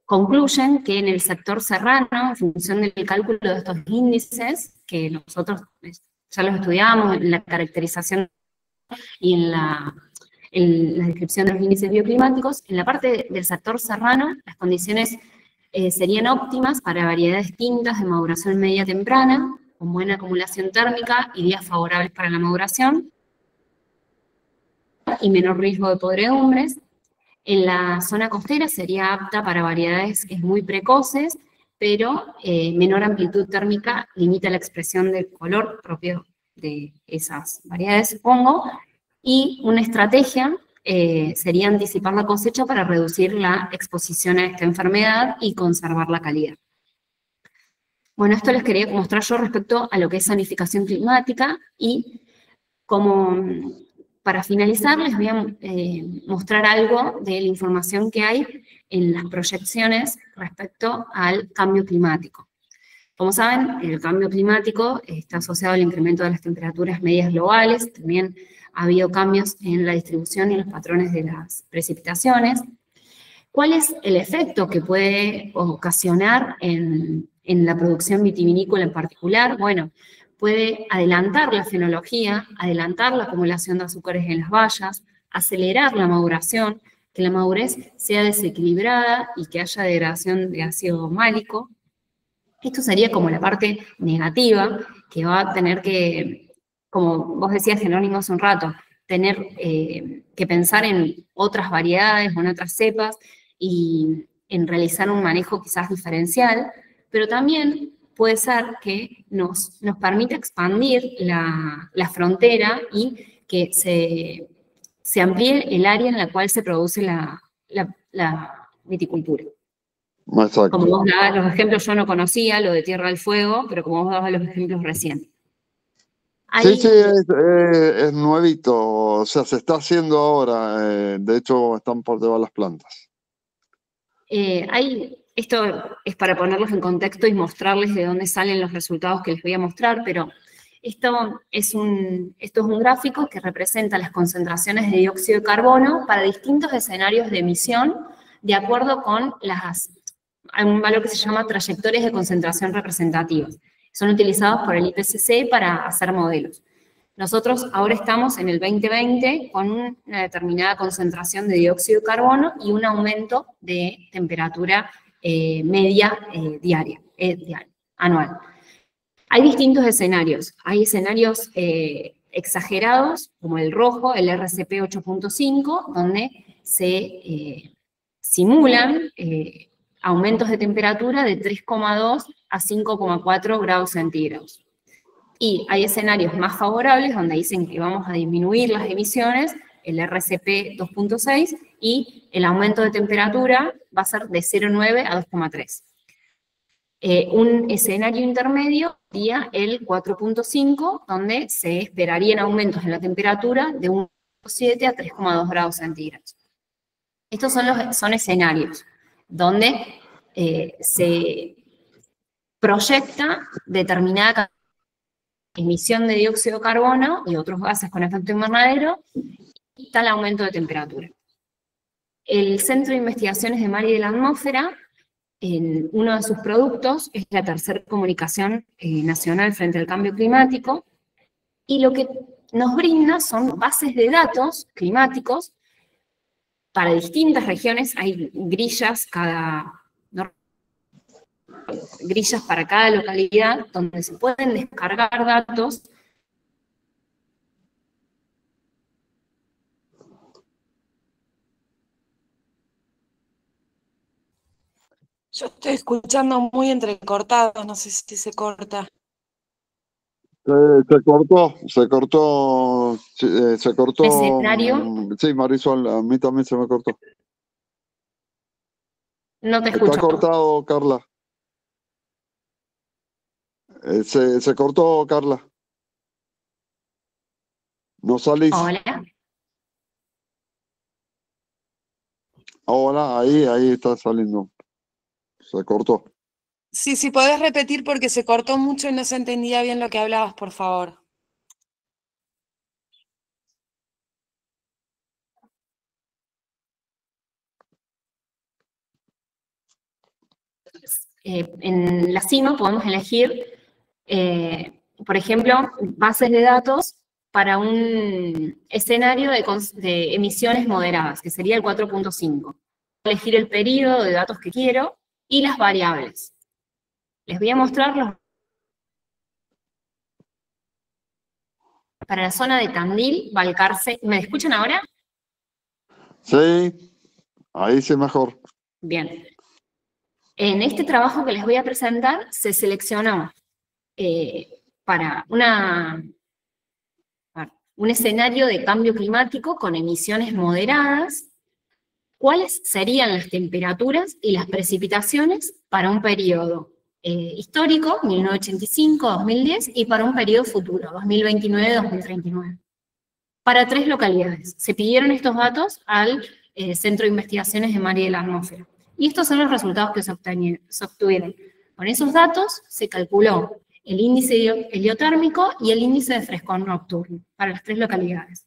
concluyen que en el sector serrano, en función del cálculo de estos índices, que nosotros ya los estudiamos en la caracterización y en la descripción de los índices bioclimáticos, en la parte del sector serrano las condiciones serían óptimas para variedades tintas de maduración media temprana, con buena acumulación térmica y días favorables para la maduración, y menor riesgo de podredumbres. En la zona costera sería apta para variedades muy precoces, pero menor amplitud térmica limita la expresión del color propio de esas variedades, supongo, y una estrategia sería anticipar la cosecha para reducir la exposición a esta enfermedad y conservar la calidad. Bueno, esto les quería mostrar yo respecto a lo que es zonificación climática, y Para finalizar, les voy a mostrar algo de la información que hay en las proyecciones respecto al cambio climático. Como saben, el cambio climático está asociado al incremento de las temperaturas medias globales, también ha habido cambios en la distribución y los patrones de las precipitaciones. ¿Cuál es el efecto que puede ocasionar en la producción vitivinícola en particular? Bueno, puede adelantar la fenología, adelantar la acumulación de azúcares en las bayas, acelerar la maduración, que la madurez sea desequilibrada y que haya degradación de ácido málico. Esto sería como la parte negativa, que va a tener que, como vos decías, Jerónimo, hace un rato, tener que pensar en otras variedades o en otras cepas y en realizar un manejo quizás diferencial, pero también puede ser que nos permita expandir la frontera y que se amplíe el área en la cual se produce la viticultura. Exacto. Como vos dabas los ejemplos, yo no conocía lo de Tierra del Fuego, pero como vos dabas los ejemplos recién. Sí, es nuevito, o sea, se está haciendo ahora, de hecho están por debajo las plantas. Esto es para ponerlos en contexto y mostrarles de dónde salen los resultados que les voy a mostrar, pero esto es un gráfico que representa las concentraciones de dióxido de carbono para distintos escenarios de emisión, de acuerdo con hay un valor que se llama trayectorias de concentración representativas. Son utilizados por el IPCC para hacer modelos. Nosotros ahora estamos en el 2020 con una determinada concentración de dióxido de carbono y un aumento de temperatura media diaria, anual. Hay distintos escenarios. Hay escenarios exagerados, como el rojo, el RCP 8.5, donde se simulan aumentos de temperatura de 3,2 a 5,4 grados centígrados. Y hay escenarios más favorables donde dicen que vamos a disminuir las emisiones, el RCP 2.6, y el aumento de temperatura va a ser de 0,9 a 2,3. Un escenario intermedio sería el 4.5, donde se esperarían aumentos en la temperatura de 1,7 a 3,2 grados centígrados. Estos son escenarios donde se proyecta determinada emisión de dióxido de carbono y otros gases con efecto invernadero y tal aumento de temperatura. El Centro de Investigaciones de Mar y de la Atmósfera, en uno de sus productos, es la tercera comunicación nacional frente al cambio climático, y lo que nos brinda son bases de datos climáticos para distintas regiones. Hay grillas para cada localidad, donde se pueden descargar datos. Yo estoy escuchando muy entrecortado, no sé si se corta. Se cortó. ¿Escenario? Sí, Marisol, a mí también se me cortó. No te escucho. Está cortado, Carla. Se cortó, Carla. ¿No salís? Hola. Hola, ahí está saliendo. Se cortó. Sí, sí, podés repetir porque se cortó mucho y no se entendía bien lo que hablabas, por favor. En la CIMA podemos elegir, por ejemplo, bases de datos para un escenario de emisiones moderadas, que sería el 4.5. Elegir el periodo de datos que quiero y las variables. Les voy a mostrar para la zona de Tandil, Balcarce. ¿Me escuchan ahora? Sí, ahí sí mejor. Bien. En este trabajo que les voy a presentar se seleccionó para un escenario de cambio climático con emisiones moderadas, cuáles serían las temperaturas y las precipitaciones para un periodo histórico, 1985-2010, y para un periodo futuro, 2029-2039. para 3 localidades. Se pidieron estos datos al Centro de Investigaciones de Mar y de la Atmósfera. Y estos son los resultados que se obtuvieron. Con esos datos se calculó el índice heliotérmico y el índice de frescor nocturno para las 3 localidades.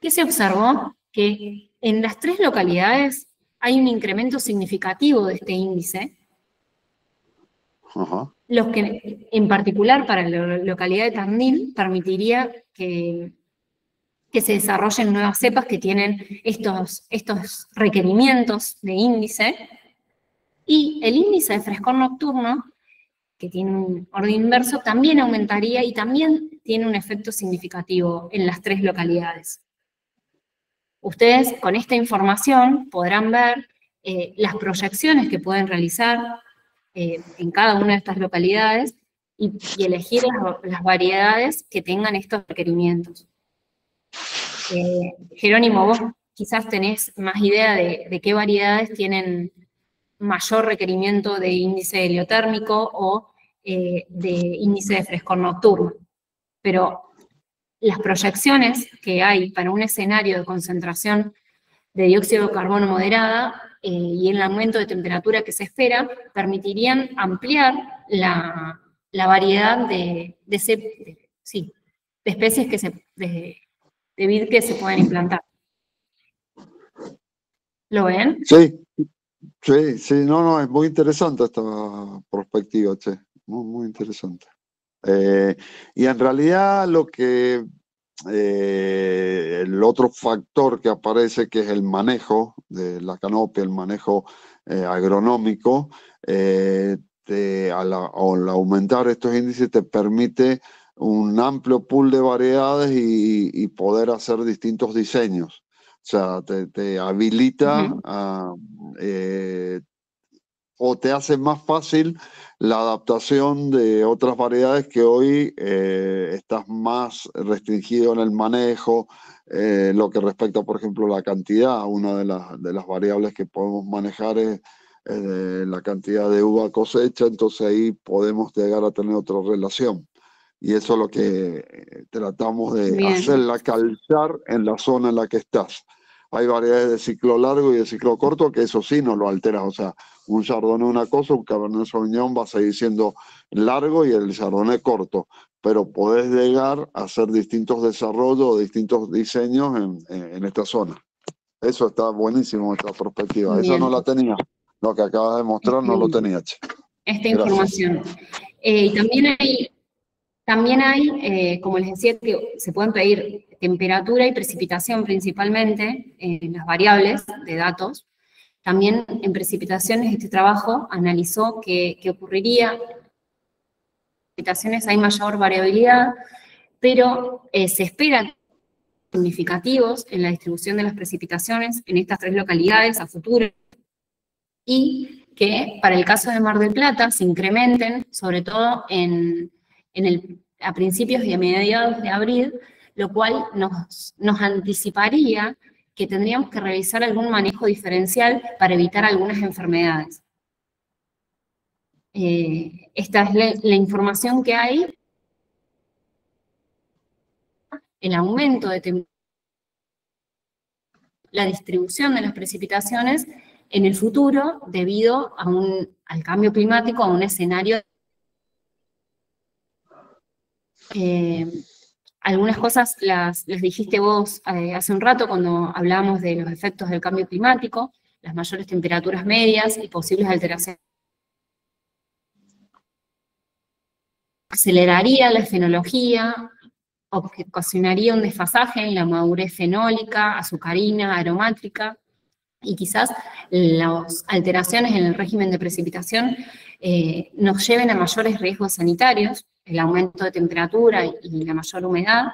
¿Qué se observó? Que en las 3 localidades hay un incremento significativo de este índice, los que en particular para la localidad de Tandil permitiría que se desarrollen nuevas cepas que tienen estos requerimientos de índice, y el índice de frescor nocturno, que tiene un orden inverso, también aumentaría y también tiene un efecto significativo en las 3 localidades. Ustedes con esta información podrán ver las proyecciones que pueden realizar en cada una de estas localidades y elegir las variedades que tengan estos requerimientos. Jerónimo, vos quizás tenés más idea de qué variedades tienen mayor requerimiento de índice heliotérmico o de índice de frescor nocturno. Pero las proyecciones que hay para un escenario de concentración de dióxido de carbono moderada y el aumento de temperatura que se espera, permitirían ampliar la variedad de especies de vid que se pueden implantar. ¿Lo ven? Sí, no, es muy interesante esta perspectiva, che, muy interesante. Y en realidad el otro factor que aparece, que es el manejo de la canopia, el manejo agronómico, al aumentar estos índices te permite un amplio pool de variedades y poder hacer distintos diseños. O sea, te habilita o te hace más fácil la adaptación de otras variedades que hoy estás más restringido en el manejo, lo que respecta, por ejemplo, la cantidad. Una de las variables que podemos manejar es la cantidad de uva cosecha, entonces ahí podemos llegar a tener otra relación. Y eso es lo que tratamos de hacerla calzar en la zona en la que estás. Hay variedades de ciclo largo y de ciclo corto que eso sí no lo alteras. O sea, un Chardonnay una cosa, un Cabernet Sauvignon va a seguir siendo largo y el Chardonnay corto. Pero podés llegar a hacer distintos desarrollos, distintos diseños en esta zona. Eso está buenísimo, esta perspectiva. Bien. Eso no la tenía. Lo que acabas de mostrar no lo tenía. Esta información. Y también hay, como les decía, que se pueden pedir temperatura y precipitación principalmente en las variables de datos. También en precipitaciones este trabajo analizó qué ocurriría. En precipitaciones hay mayor variabilidad, pero se esperan significativos en la distribución de las precipitaciones en estas 3 localidades a futuro, y que para el caso de Mar del Plata se incrementen, sobre todo a principios y a mediados de abril, lo cual nos anticiparía que tendríamos que realizar algún manejo diferencial para evitar algunas enfermedades. Esta es la información que hay. El aumento de temperatura, la distribución de las precipitaciones en el futuro debido al cambio climático, a un escenario. Algunas cosas las dijiste vos hace un rato cuando hablábamos de los efectos del cambio climático, las mayores temperaturas medias y posibles alteraciones. Aceleraría la fenología, ocasionaría un desfasaje en la madurez fenólica, azucarina, aromática, y quizás las alteraciones en el régimen de precipitación nos lleven a mayores riesgos sanitarios, el aumento de temperatura y la mayor humedad.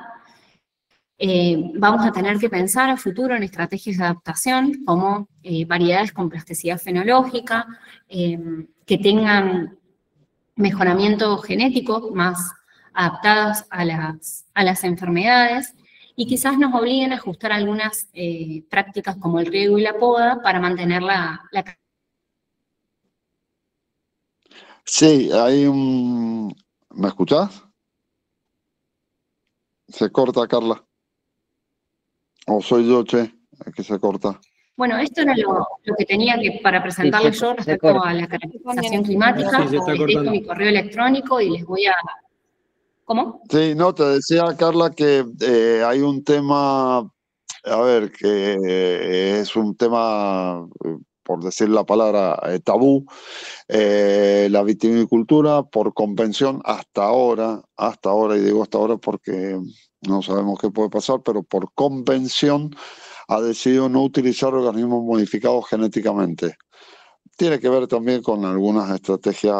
Vamos a tener que pensar a futuro en estrategias de adaptación, como variedades con plasticidad fenológica, que tengan mejoramiento genético más adaptados a las enfermedades, y quizás nos obliguen a ajustar algunas prácticas como el riego y la poda para mantener la. Sí, hay un... ¿Me escuchás? Se corta, Carla. O soy yo, che, que se corta. Bueno, esto era lo que tenía para presentarles yo respecto a la caracterización climática. Sí, se está Les dejo cortando. mi correo electrónico y les voy a... ¿Cómo? Sí, no, te decía, Carla, que hay un tema, a ver, que es un tema, por decir la palabra, tabú, la vitivinicultura por convención hasta ahora, y digo hasta ahora porque no sabemos qué puede pasar, pero por convención ha decidido no utilizar organismos modificados genéticamente. Tiene que ver también con algunas estrategias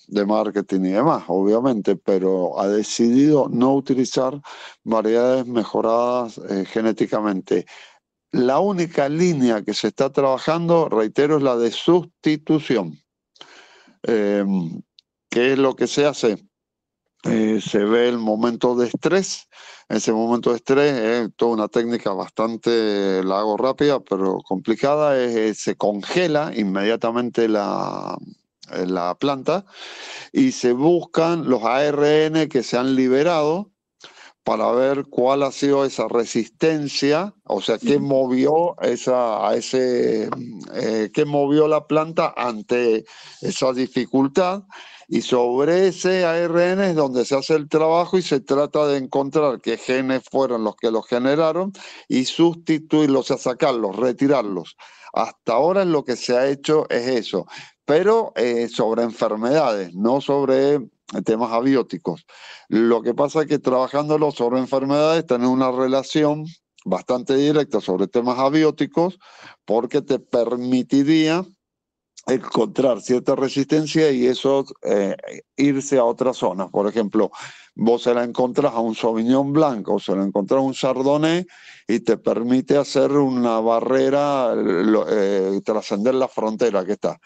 de marketing y demás, obviamente, pero ha decidido no utilizar variedades mejoradas genéticamente. La única línea que se está trabajando, reitero, es la de sustitución. ¿Qué es lo que se hace? Se ve el momento de estrés. Ese momento de estrés es toda una técnica bastante, la hago rápida, pero complicada. Se congela inmediatamente la planta y se buscan los ARN que se han liberado para ver cuál ha sido esa resistencia, o sea, qué movió qué movió la planta ante esa dificultad. Y sobre ese ARN es donde se hace el trabajo y se trata de encontrar qué genes fueron los que los generaron y sustituirlos, o sea, sacarlos, retirarlos. Hasta ahora lo que se ha hecho es eso, pero sobre enfermedades, no sobre temas abióticos. Lo que pasa es que trabajándolo sobre enfermedades tenés una relación bastante directa sobre temas abióticos porque te permitiría encontrar cierta resistencia y eso irse a otras zonas. Por ejemplo, vos se la encontrás a un Sauvignon Blanc o se la encontrás a un Chardonnay y te permite hacer una barrera, trascender la frontera que está.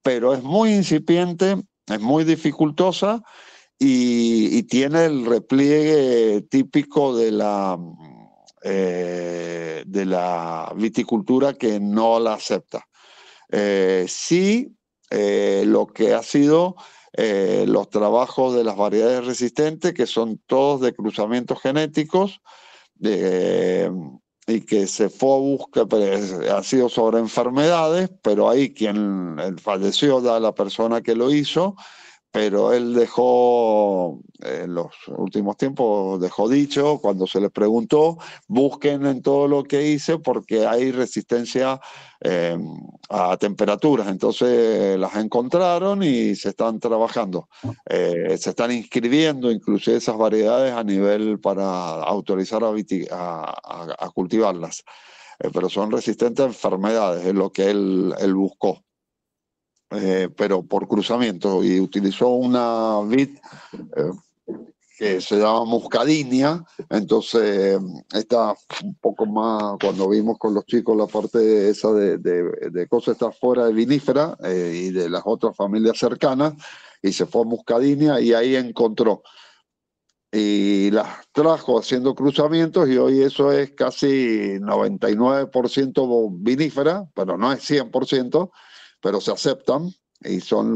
Pero es muy incipiente, es muy dificultosa y tiene el repliegue típico de la viticultura que no la acepta. Sí, lo que ha sido los trabajos de las variedades resistentes, que son todos de cruzamientos genéticos, y que se fue a buscar, ha sido sobre enfermedades, pero ahí quien falleció da la persona que lo hizo, pero él dejó, en los últimos tiempos, dejó dicho, cuando se le preguntó, busquen en todo lo que hice porque hay resistencia a temperaturas. Entonces las encontraron y se están trabajando. Se están inscribiendo inclusive esas variedades a nivel para autorizar a cultivarlas. Pero son resistentes a enfermedades, es lo que él buscó. Pero por cruzamiento, y utilizó una vid que se llama muscadinia. Entonces está un poco más, cuando vimos con los chicos la parte esa de cosas está fuera de vinífera y de las otras familias cercanas, y se fue a muscadinia y ahí encontró y las trajo haciendo cruzamientos, y hoy eso es casi 99% vinífera, pero no es 100%, pero se aceptan y son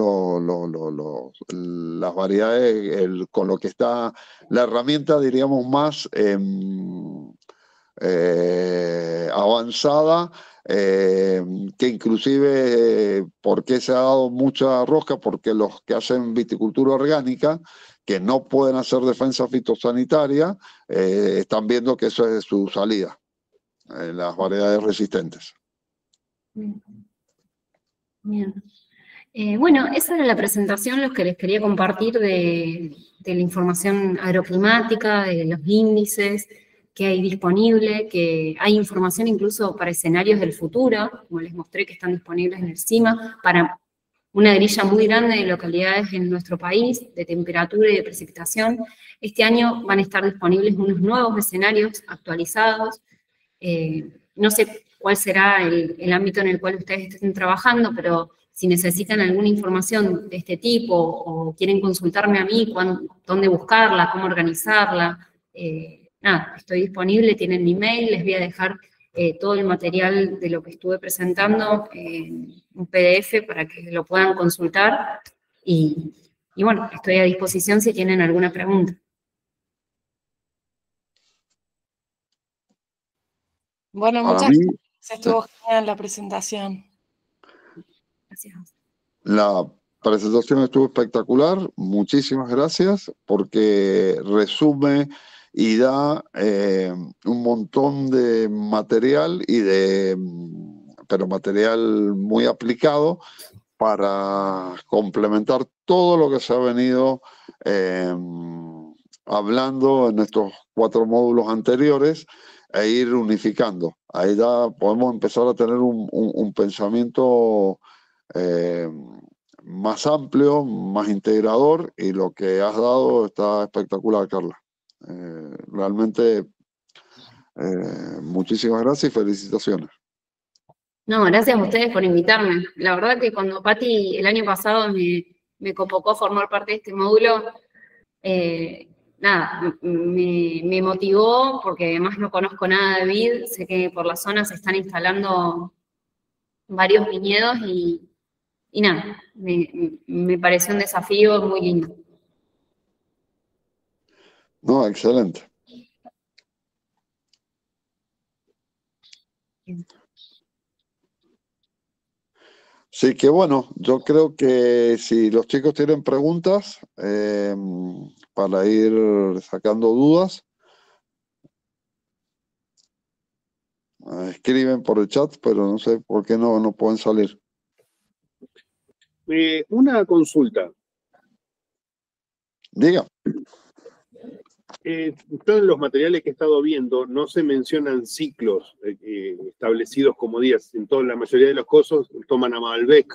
las variedades con lo que está la herramienta, diríamos, más avanzada, que inclusive, ¿por qué se ha dado mucha rosca? Porque los que hacen viticultura orgánica, que no pueden hacer defensa fitosanitaria, están viendo que eso es su salida, las variedades resistentes. Bien. Bueno, esa era la presentación, los que les quería compartir de la información agroclimática, de los índices que hay disponible, que hay información incluso para escenarios del futuro, como les mostré que están disponibles en el CIMA, para una grilla muy grande de localidades en nuestro país, de temperatura y de precipitación. Este año van a estar disponibles unos nuevos escenarios actualizados. No sé cuál será el ámbito en el cual ustedes estén trabajando, pero si necesitan alguna información de este tipo o quieren consultarme a mí dónde buscarla, cómo organizarla, nada, estoy disponible, tienen mi mail, les voy a dejar todo el material de lo que estuve presentando en un PDF para que lo puedan consultar y bueno, estoy a disposición si tienen alguna pregunta. Bueno, Para muchas mí, gracias. Estuvo genial la presentación. Gracias. la presentación estuvo espectacular, muchísimas gracias, porque resume y da un montón de material pero material muy aplicado para complementar todo lo que se ha venido hablando en estos 4 módulos anteriores e ir unificando. Ahí podemos empezar a tener un pensamiento más amplio, más integrador, y lo que has dado está espectacular, Carla. Realmente muchísimas gracias y felicitaciones. No, gracias a ustedes por invitarme. La verdad que cuando Patti el año pasado me convocó a formar parte de este módulo, nada, me motivó porque además no conozco nada de vid, sé que por la zona se están instalando varios viñedos y nada, me pareció un desafío muy lindo. No, excelente. Sí, que bueno, yo creo que si los chicos tienen preguntas para ir sacando dudas, escriben por el chat, pero no sé por qué no pueden salir. Una consulta. Diga. Todos los materiales que he estado viendo no se mencionan ciclos establecidos como días. En toda la mayoría de los casos toman a Malbec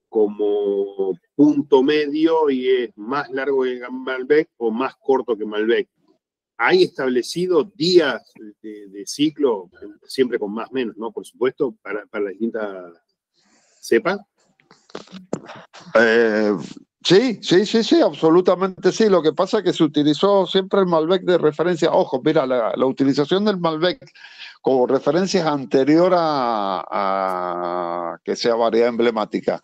como punto medio y es más largo que Malbec o más corto que Malbec. ¿Hay establecido días de ciclo, siempre con más o menos, ¿no? Por supuesto, para la distinta cepa? Sí, absolutamente sí. Lo que pasa es que se utilizó siempre el Malbec de referencia. Ojo, mira, la utilización del Malbec como referencia es anterior a que sea variedad emblemática,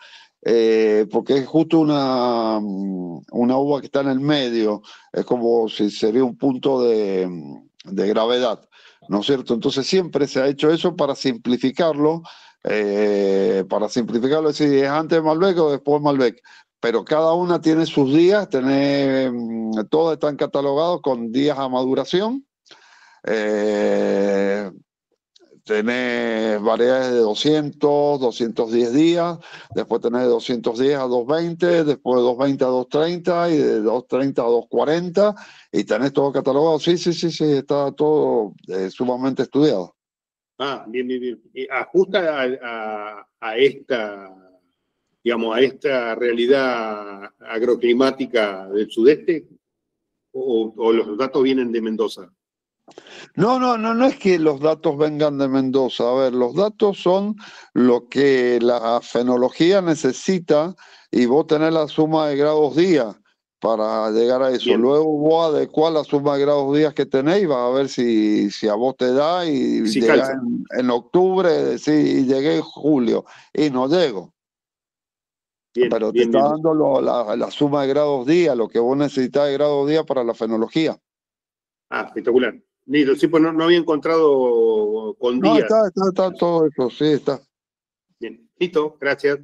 porque es justo una uva que está en el medio, es como si sería un punto de gravedad, ¿no es cierto? Entonces siempre se ha hecho eso para simplificarlo. Es decir, es antes Malbec o después Malbec, pero cada una tiene sus días, todos están catalogados con días a maduración. Tenés variedades de 200, 210 días, después tenés de 210 a 220, después de 220 a 230 y de 230 a 240, y tenés todo catalogado. Sí, está todo sumamente estudiado. Bien. ¿Ajusta a esta, digamos, a esta realidad agroclimática del sudeste? ¿O los datos vienen de Mendoza? No es que los datos vengan de Mendoza. A ver, los datos son lo que la fenología necesita y vos tenés la suma de grados día para llegar a eso. Bien. Luego vos adecuás la suma de grados días que tenéis y vas a ver si a vos te da y si llegás en octubre, decís, llegué en julio y no llego. Pero te está dando la suma de grados día, lo que vos necesitas de grados día para la fenología. Espectacular. Listo, sí, pues no había encontrado con días. No, está todo eso, sí, está. Bien, listo, gracias.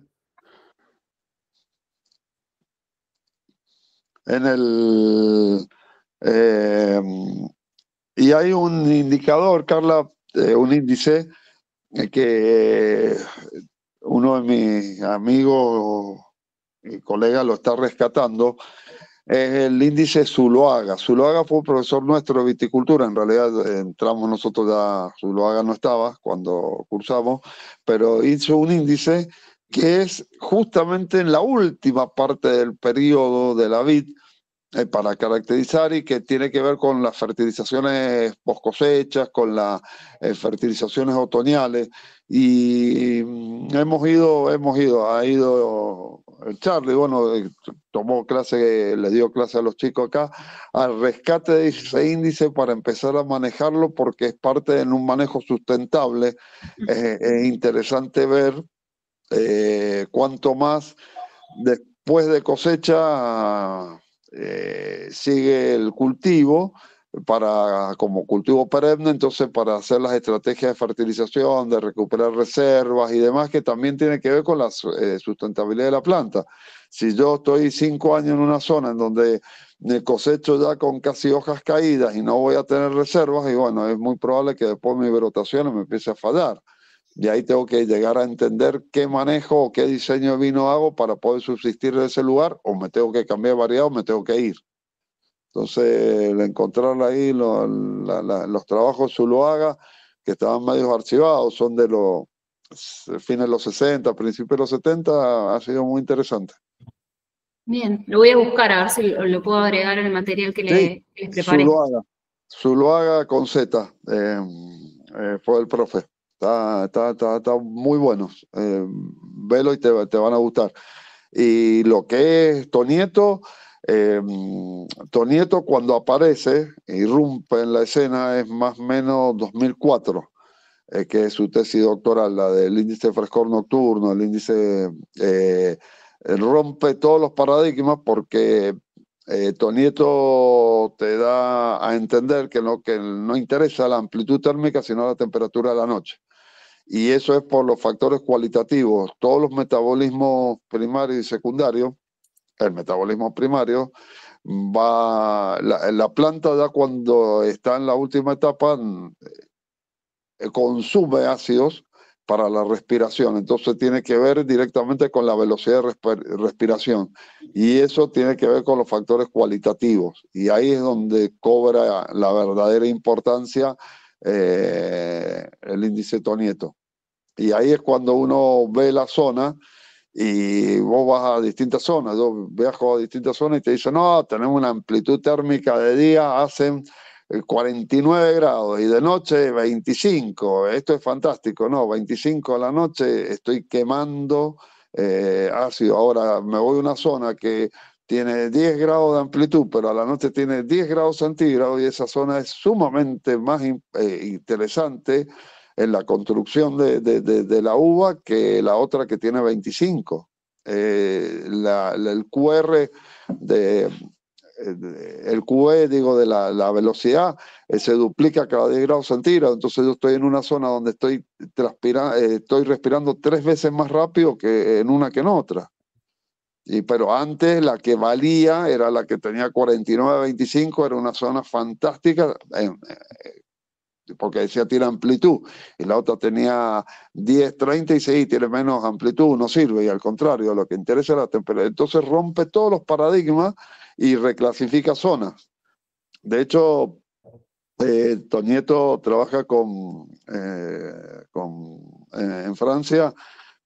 Y hay un indicador, Carla, un índice que uno de mis amigos y colegas lo está rescatando, es el índice Zuloaga. Zuloaga fue un profesor nuestro de viticultura, en realidad entramos nosotros ya, Zuloaga no estaba cuando cursamos, pero hizo un índice que es justamente en la última parte del periodo de la vid, para caracterizar, y que tiene que ver con las fertilizaciones post cosechas, con las fertilizaciones otoñales. Y ha ido Charlie, bueno, tomó clase, le dio clase a los chicos acá, al rescate de ese índice para empezar a manejarlo, porque es parte de un manejo sustentable. Es interesante ver cuánto más después de cosecha sigue el cultivo, como cultivo perenne, entonces para hacer las estrategias de fertilización, de recuperar reservas y demás, que también tiene que ver con la sustentabilidad de la planta. Si yo estoy 5 años en una zona en donde me cosecho ya con casi hojas caídas y no voy a tener reservas, y bueno, es muy probable que después mi brotación me empiece a fallar. Y ahí tengo que llegar a entender qué manejo o qué diseño de vino hago para poder subsistir en ese lugar, o me tengo que cambiar de variedad o me tengo que ir. Entonces, encontrar ahí los trabajos Zuloaga, que estaban medio archivados, son de los fines de los 60, principios de los 70, ha sido muy interesante. Bien, lo voy a buscar a ver si lo puedo agregar en el material que Sí, les preparé. Zuloaga con Z, fue el profe. Está muy bueno. Velo y te van a gustar. Y lo que es Tonieto, Tonieto cuando aparece, irrumpe en la escena, es más o menos 2004, que es su tesis doctoral, la del índice de frescor nocturno, el índice rompe todos los paradigmas porque Tonieto te da a entender que no interesa la amplitud térmica, sino la temperatura de la noche. Y eso es por los factores cualitativos. Todos los metabolismos primarios y secundarios, el metabolismo primario, la planta ya cuando está en la última etapa consume ácidos para la respiración, entonces tiene que ver directamente con la velocidad de respiración, y eso tiene que ver con los factores cualitativos, y ahí es donde cobra la verdadera importancia el índice Tonieto. Y ahí es cuando uno ve la zona y vos vas a distintas zonas. Yo viajo a distintas zonas y te dicen, no, tenemos una amplitud térmica de día, hacen 49 grados y de noche 25. Esto es fantástico, ¿no? 25 a la noche estoy quemando ácido. Ahora me voy a una zona que tiene 10 grados de amplitud, pero a la noche tiene 10 grados centígrados, y esa zona es sumamente más interesante en la construcción de la uva que la otra que tiene 25. El QR el QE, digo, de la velocidad, se duplica cada 10 grados centígrados. Entonces yo estoy en una zona donde estoy respirando 3 veces más rápido que en una que en otra. Pero antes la que valía era la que tenía 49-25, era una zona fantástica, porque decía tiene amplitud, y la otra tenía 10-30 y sí, tiene menos amplitud, no sirve, y al contrario, lo que interesa es la temperatura. Entonces rompe todos los paradigmas y reclasifica zonas. De hecho, Tonieto trabaja en Francia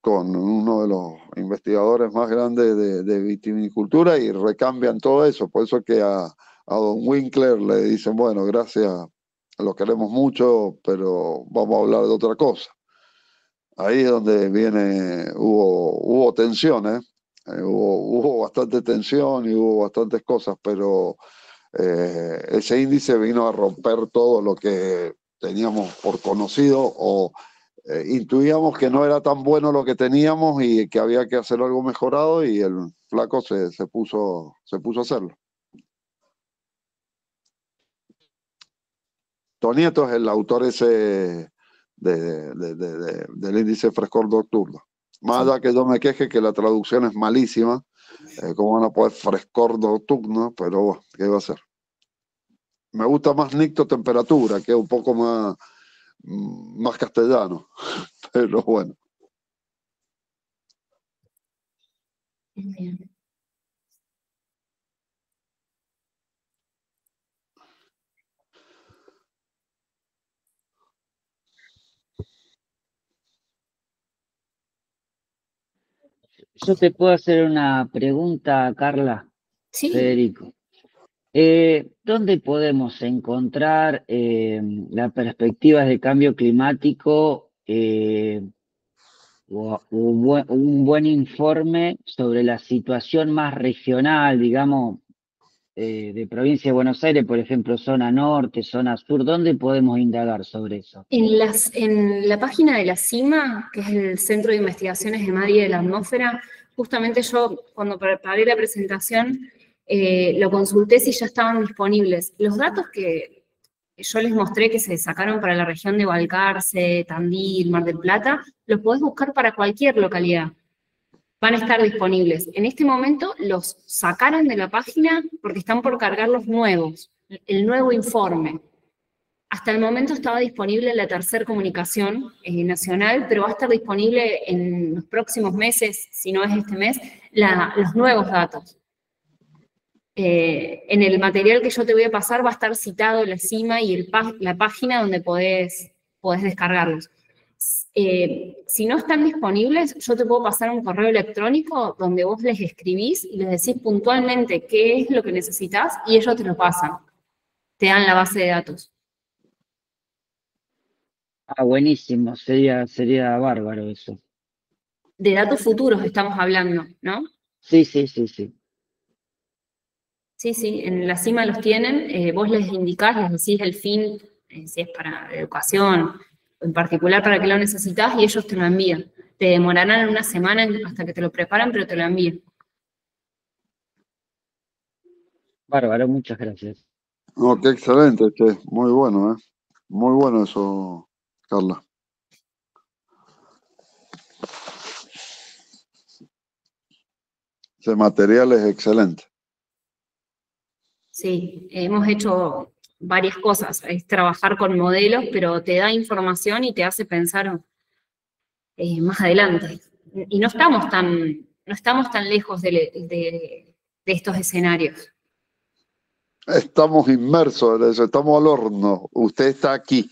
con uno de los investigadores más grandes de vitivinicultura, y recambian todo eso. Por eso que a don Winkler le dicen, bueno, gracias, lo queremos mucho, pero vamos a hablar de otra cosa. Ahí es donde hubo tensiones, hubo bastante tensión y hubo bastantes cosas, pero ese índice vino a romper todo lo que teníamos por conocido, o intuíamos que no era tan bueno lo que teníamos y que había que hacer algo mejorado, y el flaco se puso a hacerlo. Tonieto es el autor ese del índice frescor nocturno. Más allá que yo me queje que la traducción es malísima, ¿cómo van a poner frescor nocturno? Pero bueno, ¿qué va a hacer? Me gusta más nictotemperatura, que es un poco más castellano, pero bueno. Bien. Yo te puedo hacer una pregunta, Carla. Sí. Federico. ¿Dónde podemos encontrar las perspectivas de cambio climático o un buen informe sobre la situación más regional, digamos, de provincia de Buenos Aires, por ejemplo, zona norte, zona sur? ¿Dónde podemos indagar sobre eso? En la página de la CIMA, que es el Centro de Investigaciones de Mar y de la Atmósfera, justamente yo cuando preparé la presentación lo consulté si ya estaban disponibles. Los datos que yo les mostré que se sacaron para la región de Balcarce, Tandil, Mar del Plata, los podés buscar para cualquier localidad. Van a estar disponibles. En este momento los sacaron de la página porque están por cargar los nuevos, el nuevo informe. Hasta el momento estaba disponible la tercera comunicación nacional, pero va a estar disponible en los próximos meses, si no es este mes, los nuevos datos. En el material que yo te voy a pasar va a estar citado la cima y la página donde podés descargarlos. Si no están disponibles, yo te puedo pasar un correo electrónico donde vos les escribís y les decís puntualmente qué es lo que necesitas y ellos te lo pasan. Te dan la base de datos. Ah, buenísimo, sería bárbaro eso. De datos futuros estamos hablando, ¿no? Sí. Sí, en la cima los tienen, vos les indicás, les decís el fin, si es para educación, en particular para qué lo necesitas, y ellos te lo envían. Te demorarán una semana hasta que te lo preparan, pero te lo envían. Bárbaro, muchas gracias. No, qué excelente, che. Muy bueno, ¿eh? Muy bueno eso, Carla. Ese material es excelente. Sí, hemos hecho varias cosas. Es trabajar con modelos, pero te da información y te hace pensar más adelante. Y no estamos tan lejos de estos escenarios. Estamos inmersos en eso, estamos al horno. Usted está aquí.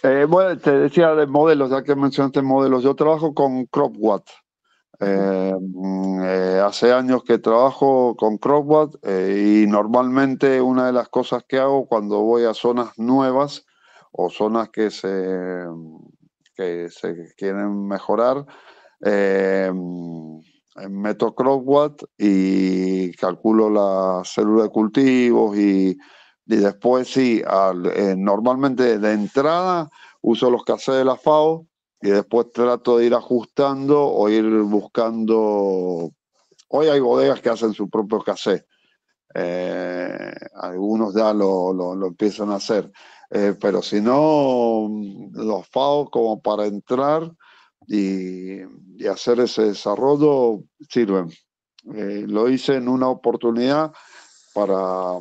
Bueno, te decía de modelos, ya que mencionaste modelos. Yo trabajo con CropWatt. Hace años que trabajo con CropWatt y normalmente una de las cosas que hago cuando voy a zonas nuevas o zonas que se quieren mejorar, meto CropWatt y calculo la célula de cultivos y después sí, normalmente de entrada uso los cassettes de la FAO y después trato de ir ajustando o ir buscando. Hoy hay bodegas que hacen su propio cassette. Algunos ya lo empiezan a hacer. Pero si no, los FAO como para entrar y hacer ese desarrollo sirven. Lo hice en una oportunidad para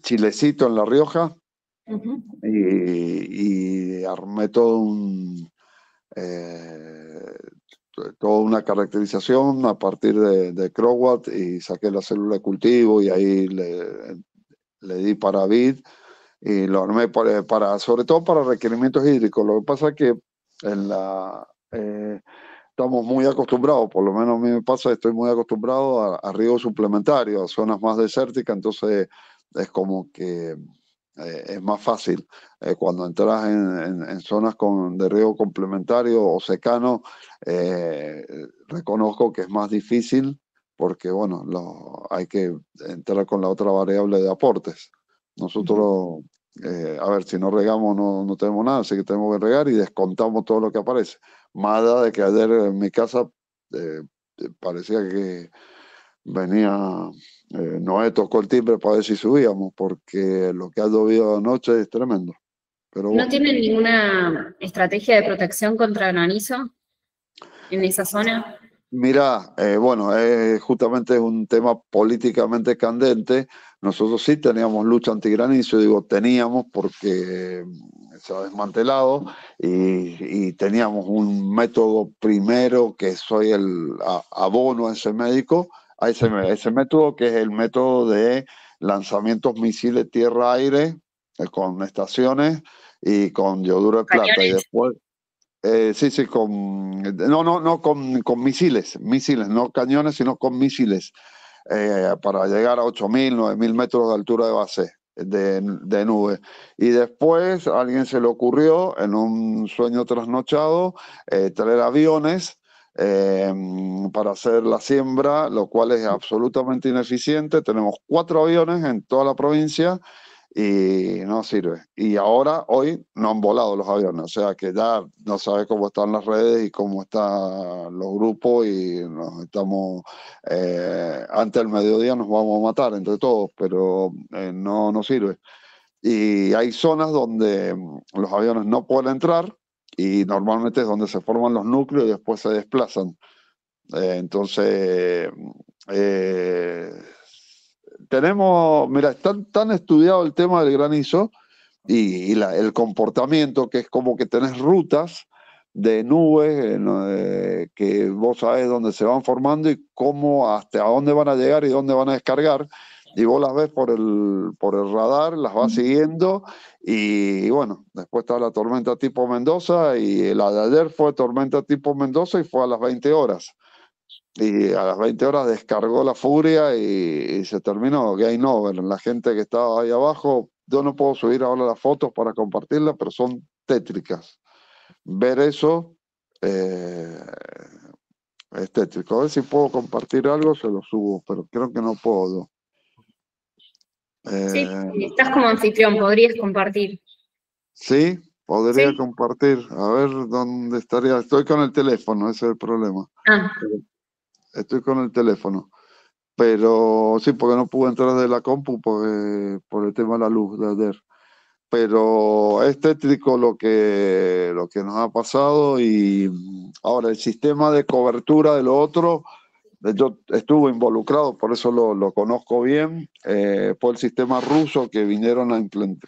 Chilecito en La Rioja. Uh-huh. Y armé toda una caracterización a partir de CropWatt y saqué la célula de cultivo y ahí le di para vid y lo armé sobre todo para requerimientos hídricos. Lo que pasa es que estamos muy acostumbrados, por lo menos a mí me pasa, estoy muy acostumbrado a riego suplementario, a zonas más desérticas, entonces es como que es más fácil. Cuando entras en zonas de riego complementario o secano, reconozco que es más difícil porque, bueno, hay que entrar con la otra variable de aportes. Nosotros, a ver, si no regamos no tenemos nada, así que tenemos que regar y descontamos todo lo que aparece. Más allá de que ayer en mi casa parecía que venía... Noé tocó el timbre para ver si subíamos, porque lo que ha llovido anoche es tremendo. Pero bueno. ¿No tienen ninguna estrategia de protección contra granizo en esa zona? Mira, bueno, justamente es un tema políticamente candente. Nosotros sí teníamos lucha antigranizo, digo teníamos porque se ha desmantelado y teníamos un método primero que soy el abono a ese médico, a ese método que es el método de lanzamientos misiles tierra-aire con estaciones y con yoduro de plata. ¿Cañones? Y después, sí, con misiles, no cañones, sino con misiles, para llegar a 8.000, 9.000 metros de altura de base de nube. Y después a alguien se le ocurrió, en un sueño trasnochado, traer aviones para hacer la siembra, lo cual es absolutamente ineficiente. Tenemos 4 aviones en toda la provincia y no sirve. Y ahora, hoy, no han volado los aviones, o sea que ya no sabes cómo están las redes y cómo están los grupos y nos estamos, antes del mediodía nos vamos a matar entre todos, pero no sirve. Y hay zonas donde los aviones no pueden entrar y normalmente es donde se forman los núcleos y después se desplazan. Entonces, tenemos, mira, está tan estudiado el tema del granizo y el comportamiento, que es como que tenés rutas de nubes que vos sabés dónde se van formando y cómo, hasta dónde van a llegar y dónde van a descargar. Y vos las ves por el radar, las vas siguiendo y bueno, después está la tormenta tipo Mendoza y la de ayer fue tormenta tipo Mendoza y fue a las 20 horas. Y a las 20 horas descargó la furia y se terminó. Game over. La gente que estaba ahí abajo, yo no puedo subir ahora las fotos para compartirlas, pero son tétricas. Ver eso es tétrico. A ver si puedo compartir algo, se lo subo, pero creo que no puedo. Sí, estás como anfitrión, podrías compartir. Sí, podría Sí. compartir. A ver dónde estaría. Estoy con el teléfono, ese es el problema. Estoy con el teléfono. Pero sí, porque no pude entrar de la compu por el tema de la luz de ayer. Pero es tétrico lo que nos ha pasado y ahora el sistema de cobertura de lo otro, yo estuve involucrado, por eso lo conozco bien, fue el sistema ruso que vinieron a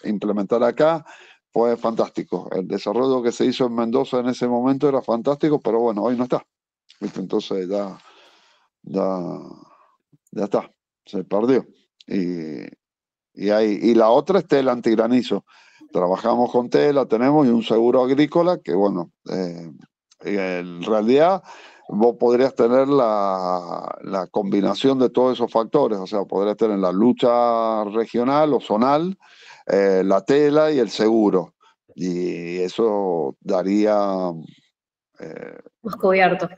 implementar acá, fue fantástico. El desarrollo que se hizo en Mendoza en ese momento era fantástico, pero bueno, hoy no está. Entonces ya está, se perdió. Y la otra es tela antigranizo. Trabajamos con tela, tenemos y un seguro agrícola que, bueno, en realidad vos podrías tener la combinación de todos esos factores, o sea, podrías tener la lucha regional o zonal, la tela y el seguro. Y eso daría... Más cubierto.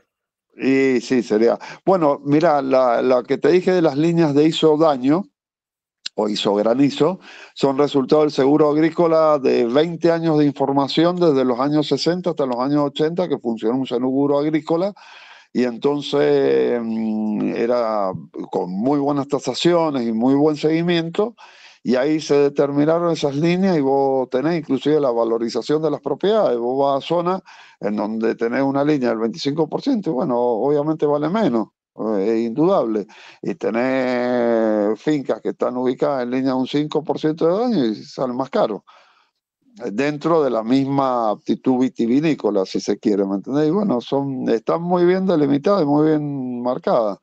Y sí, sería... Bueno, mira, la que te dije de las líneas de ISO daño, o hizo granizo, son resultado del seguro agrícola de 20 años de información desde los años 60 hasta los años 80 que funcionó un seguro agrícola y entonces era con muy buenas tasaciones y muy buen seguimiento y ahí se determinaron esas líneas y vos tenés inclusive la valorización de las propiedades, vos vas a zonas en donde tenés una línea del 25% y bueno, obviamente vale menos. Es indudable. Y tener fincas que están ubicadas en línea de un 5% de daño y salen más caros. Dentro de la misma aptitud vitivinícola, si se quiere, ¿me entendés? Y bueno, están muy bien delimitadas y muy bien marcadas.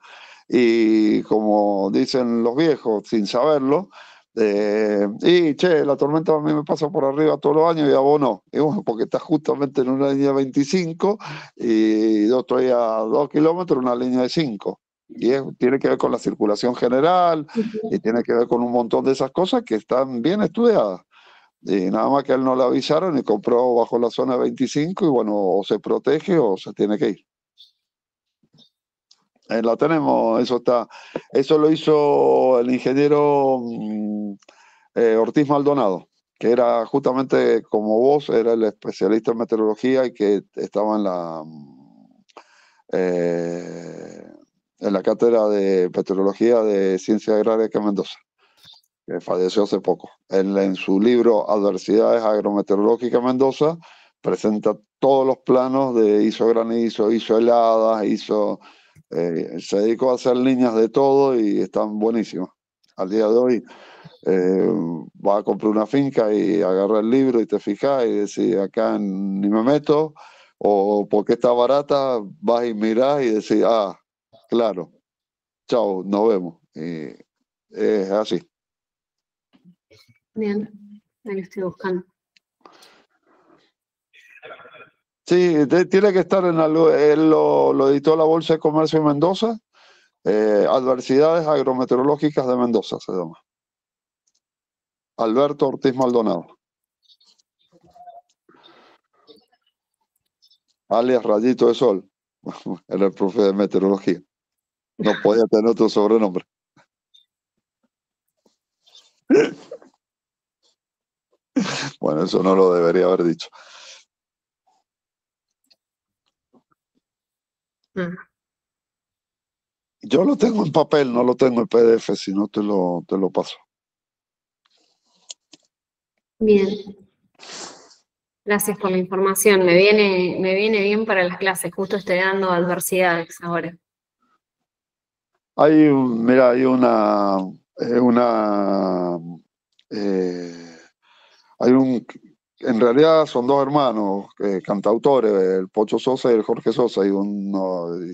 Y como dicen los viejos, sin saberlo, la tormenta a mí me pasa por arriba todos los años y a vos no. Y bueno, porque está justamente en una línea 25 y yo estoy a 2 kilómetros en una línea de 5. Y tiene que ver con la circulación general y tiene que ver con un montón de esas cosas que están bien estudiadas. Y nada más que a él no le avisaron y compró bajo la zona 25 y bueno, o se protege o se tiene que ir. La tenemos, eso lo hizo el ingeniero Ortiz Maldonado, que era justamente como vos, era el especialista en meteorología y que estaba en la cátedra de meteorología de Ciencias Agrarias de Mendoza, que falleció hace poco. Él en su libro Adversidades Agrometeorológicas Mendoza presenta todos los planos de ISO granizo, ISO heladas, se dedicó a hacer líneas de todo y están buenísimas. Al día de hoy vas a comprar una finca y agarrar el libro y te fijas y decís acá ni me meto o porque está barata, vas y mirás y decís, claro, chao, nos vemos. Y es así. Bien, ahí lo estoy buscando. Sí, tiene que estar en algo. Él lo editó la Bolsa de Comercio de Mendoza. Adversidades Agrometeorológicas de Mendoza se llama. Alberto Ortiz Maldonado. Alias Rayito de Sol. Era el profe de meteorología. No podía tener otro sobrenombre. Bueno, eso no lo debería haber dicho. Yo lo tengo en papel, no lo tengo en PDF, si no te lo paso. Bien. Gracias por la información. Me viene bien para las clases. Justo estoy dando adversidades ahora. Hay en realidad son dos hermanos cantautores, el Pocho Sosa y el Jorge Sosa, y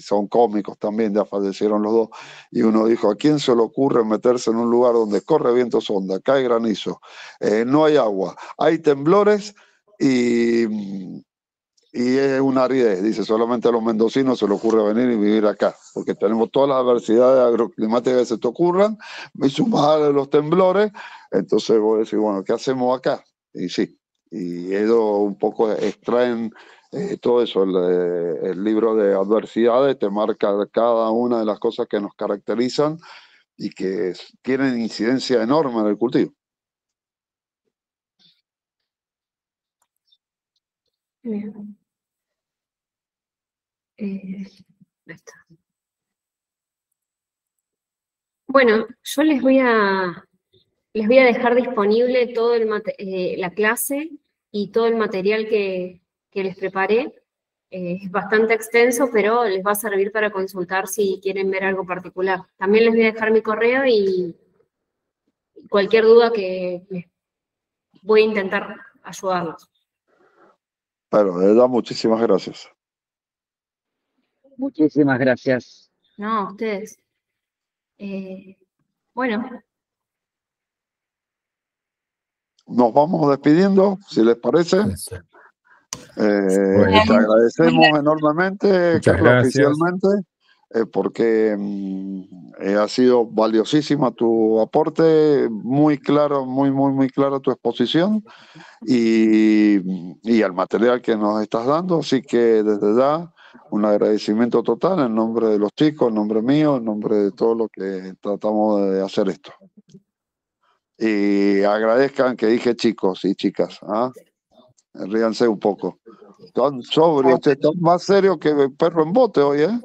son cómicos también, ya fallecieron los dos, y uno dijo: ¿a quién se le ocurre meterse en un lugar donde corre viento sonda, cae granizo, no hay agua, hay temblores y es una aridez? Dice: solamente a los mendocinos se le ocurre venir y vivir acá, porque tenemos todas las adversidades agroclimáticas que se te ocurran, y sumar los temblores. Entonces vos decís: bueno, ¿qué hacemos acá? Y sí, y ellos un poco extraen todo eso. El libro de adversidades te marca cada una de las cosas que nos caracterizan y que tienen incidencia enorme en el cultivo. Bien. Está. Bueno, yo les voy a dejar disponible todo la clase y todo el material que les preparé. Es bastante extenso, pero les va a servir para consultar si quieren ver algo particular. También les voy a dejar mi correo y cualquier duda que voy a intentar ayudarlos. Pero de verdad, muchísimas gracias. Muchísimas gracias. No, a ustedes. Bueno. Nos vamos despidiendo, si les parece. Bueno. Te agradecemos enormemente, Muchas Carla, gracias. oficialmente, porque ha sido valiosísima tu aporte, muy claro, muy clara tu exposición y el material que nos estás dando. Así que desde ya, un agradecimiento total en nombre de los chicos, en nombre mío, en nombre de todo lo que tratamos de hacer esto. Y agradezcan que dije chicos y chicas, ¿ah? Ríanse un poco. Tan sobrio, están más serio que perro en bote hoy, ¿eh?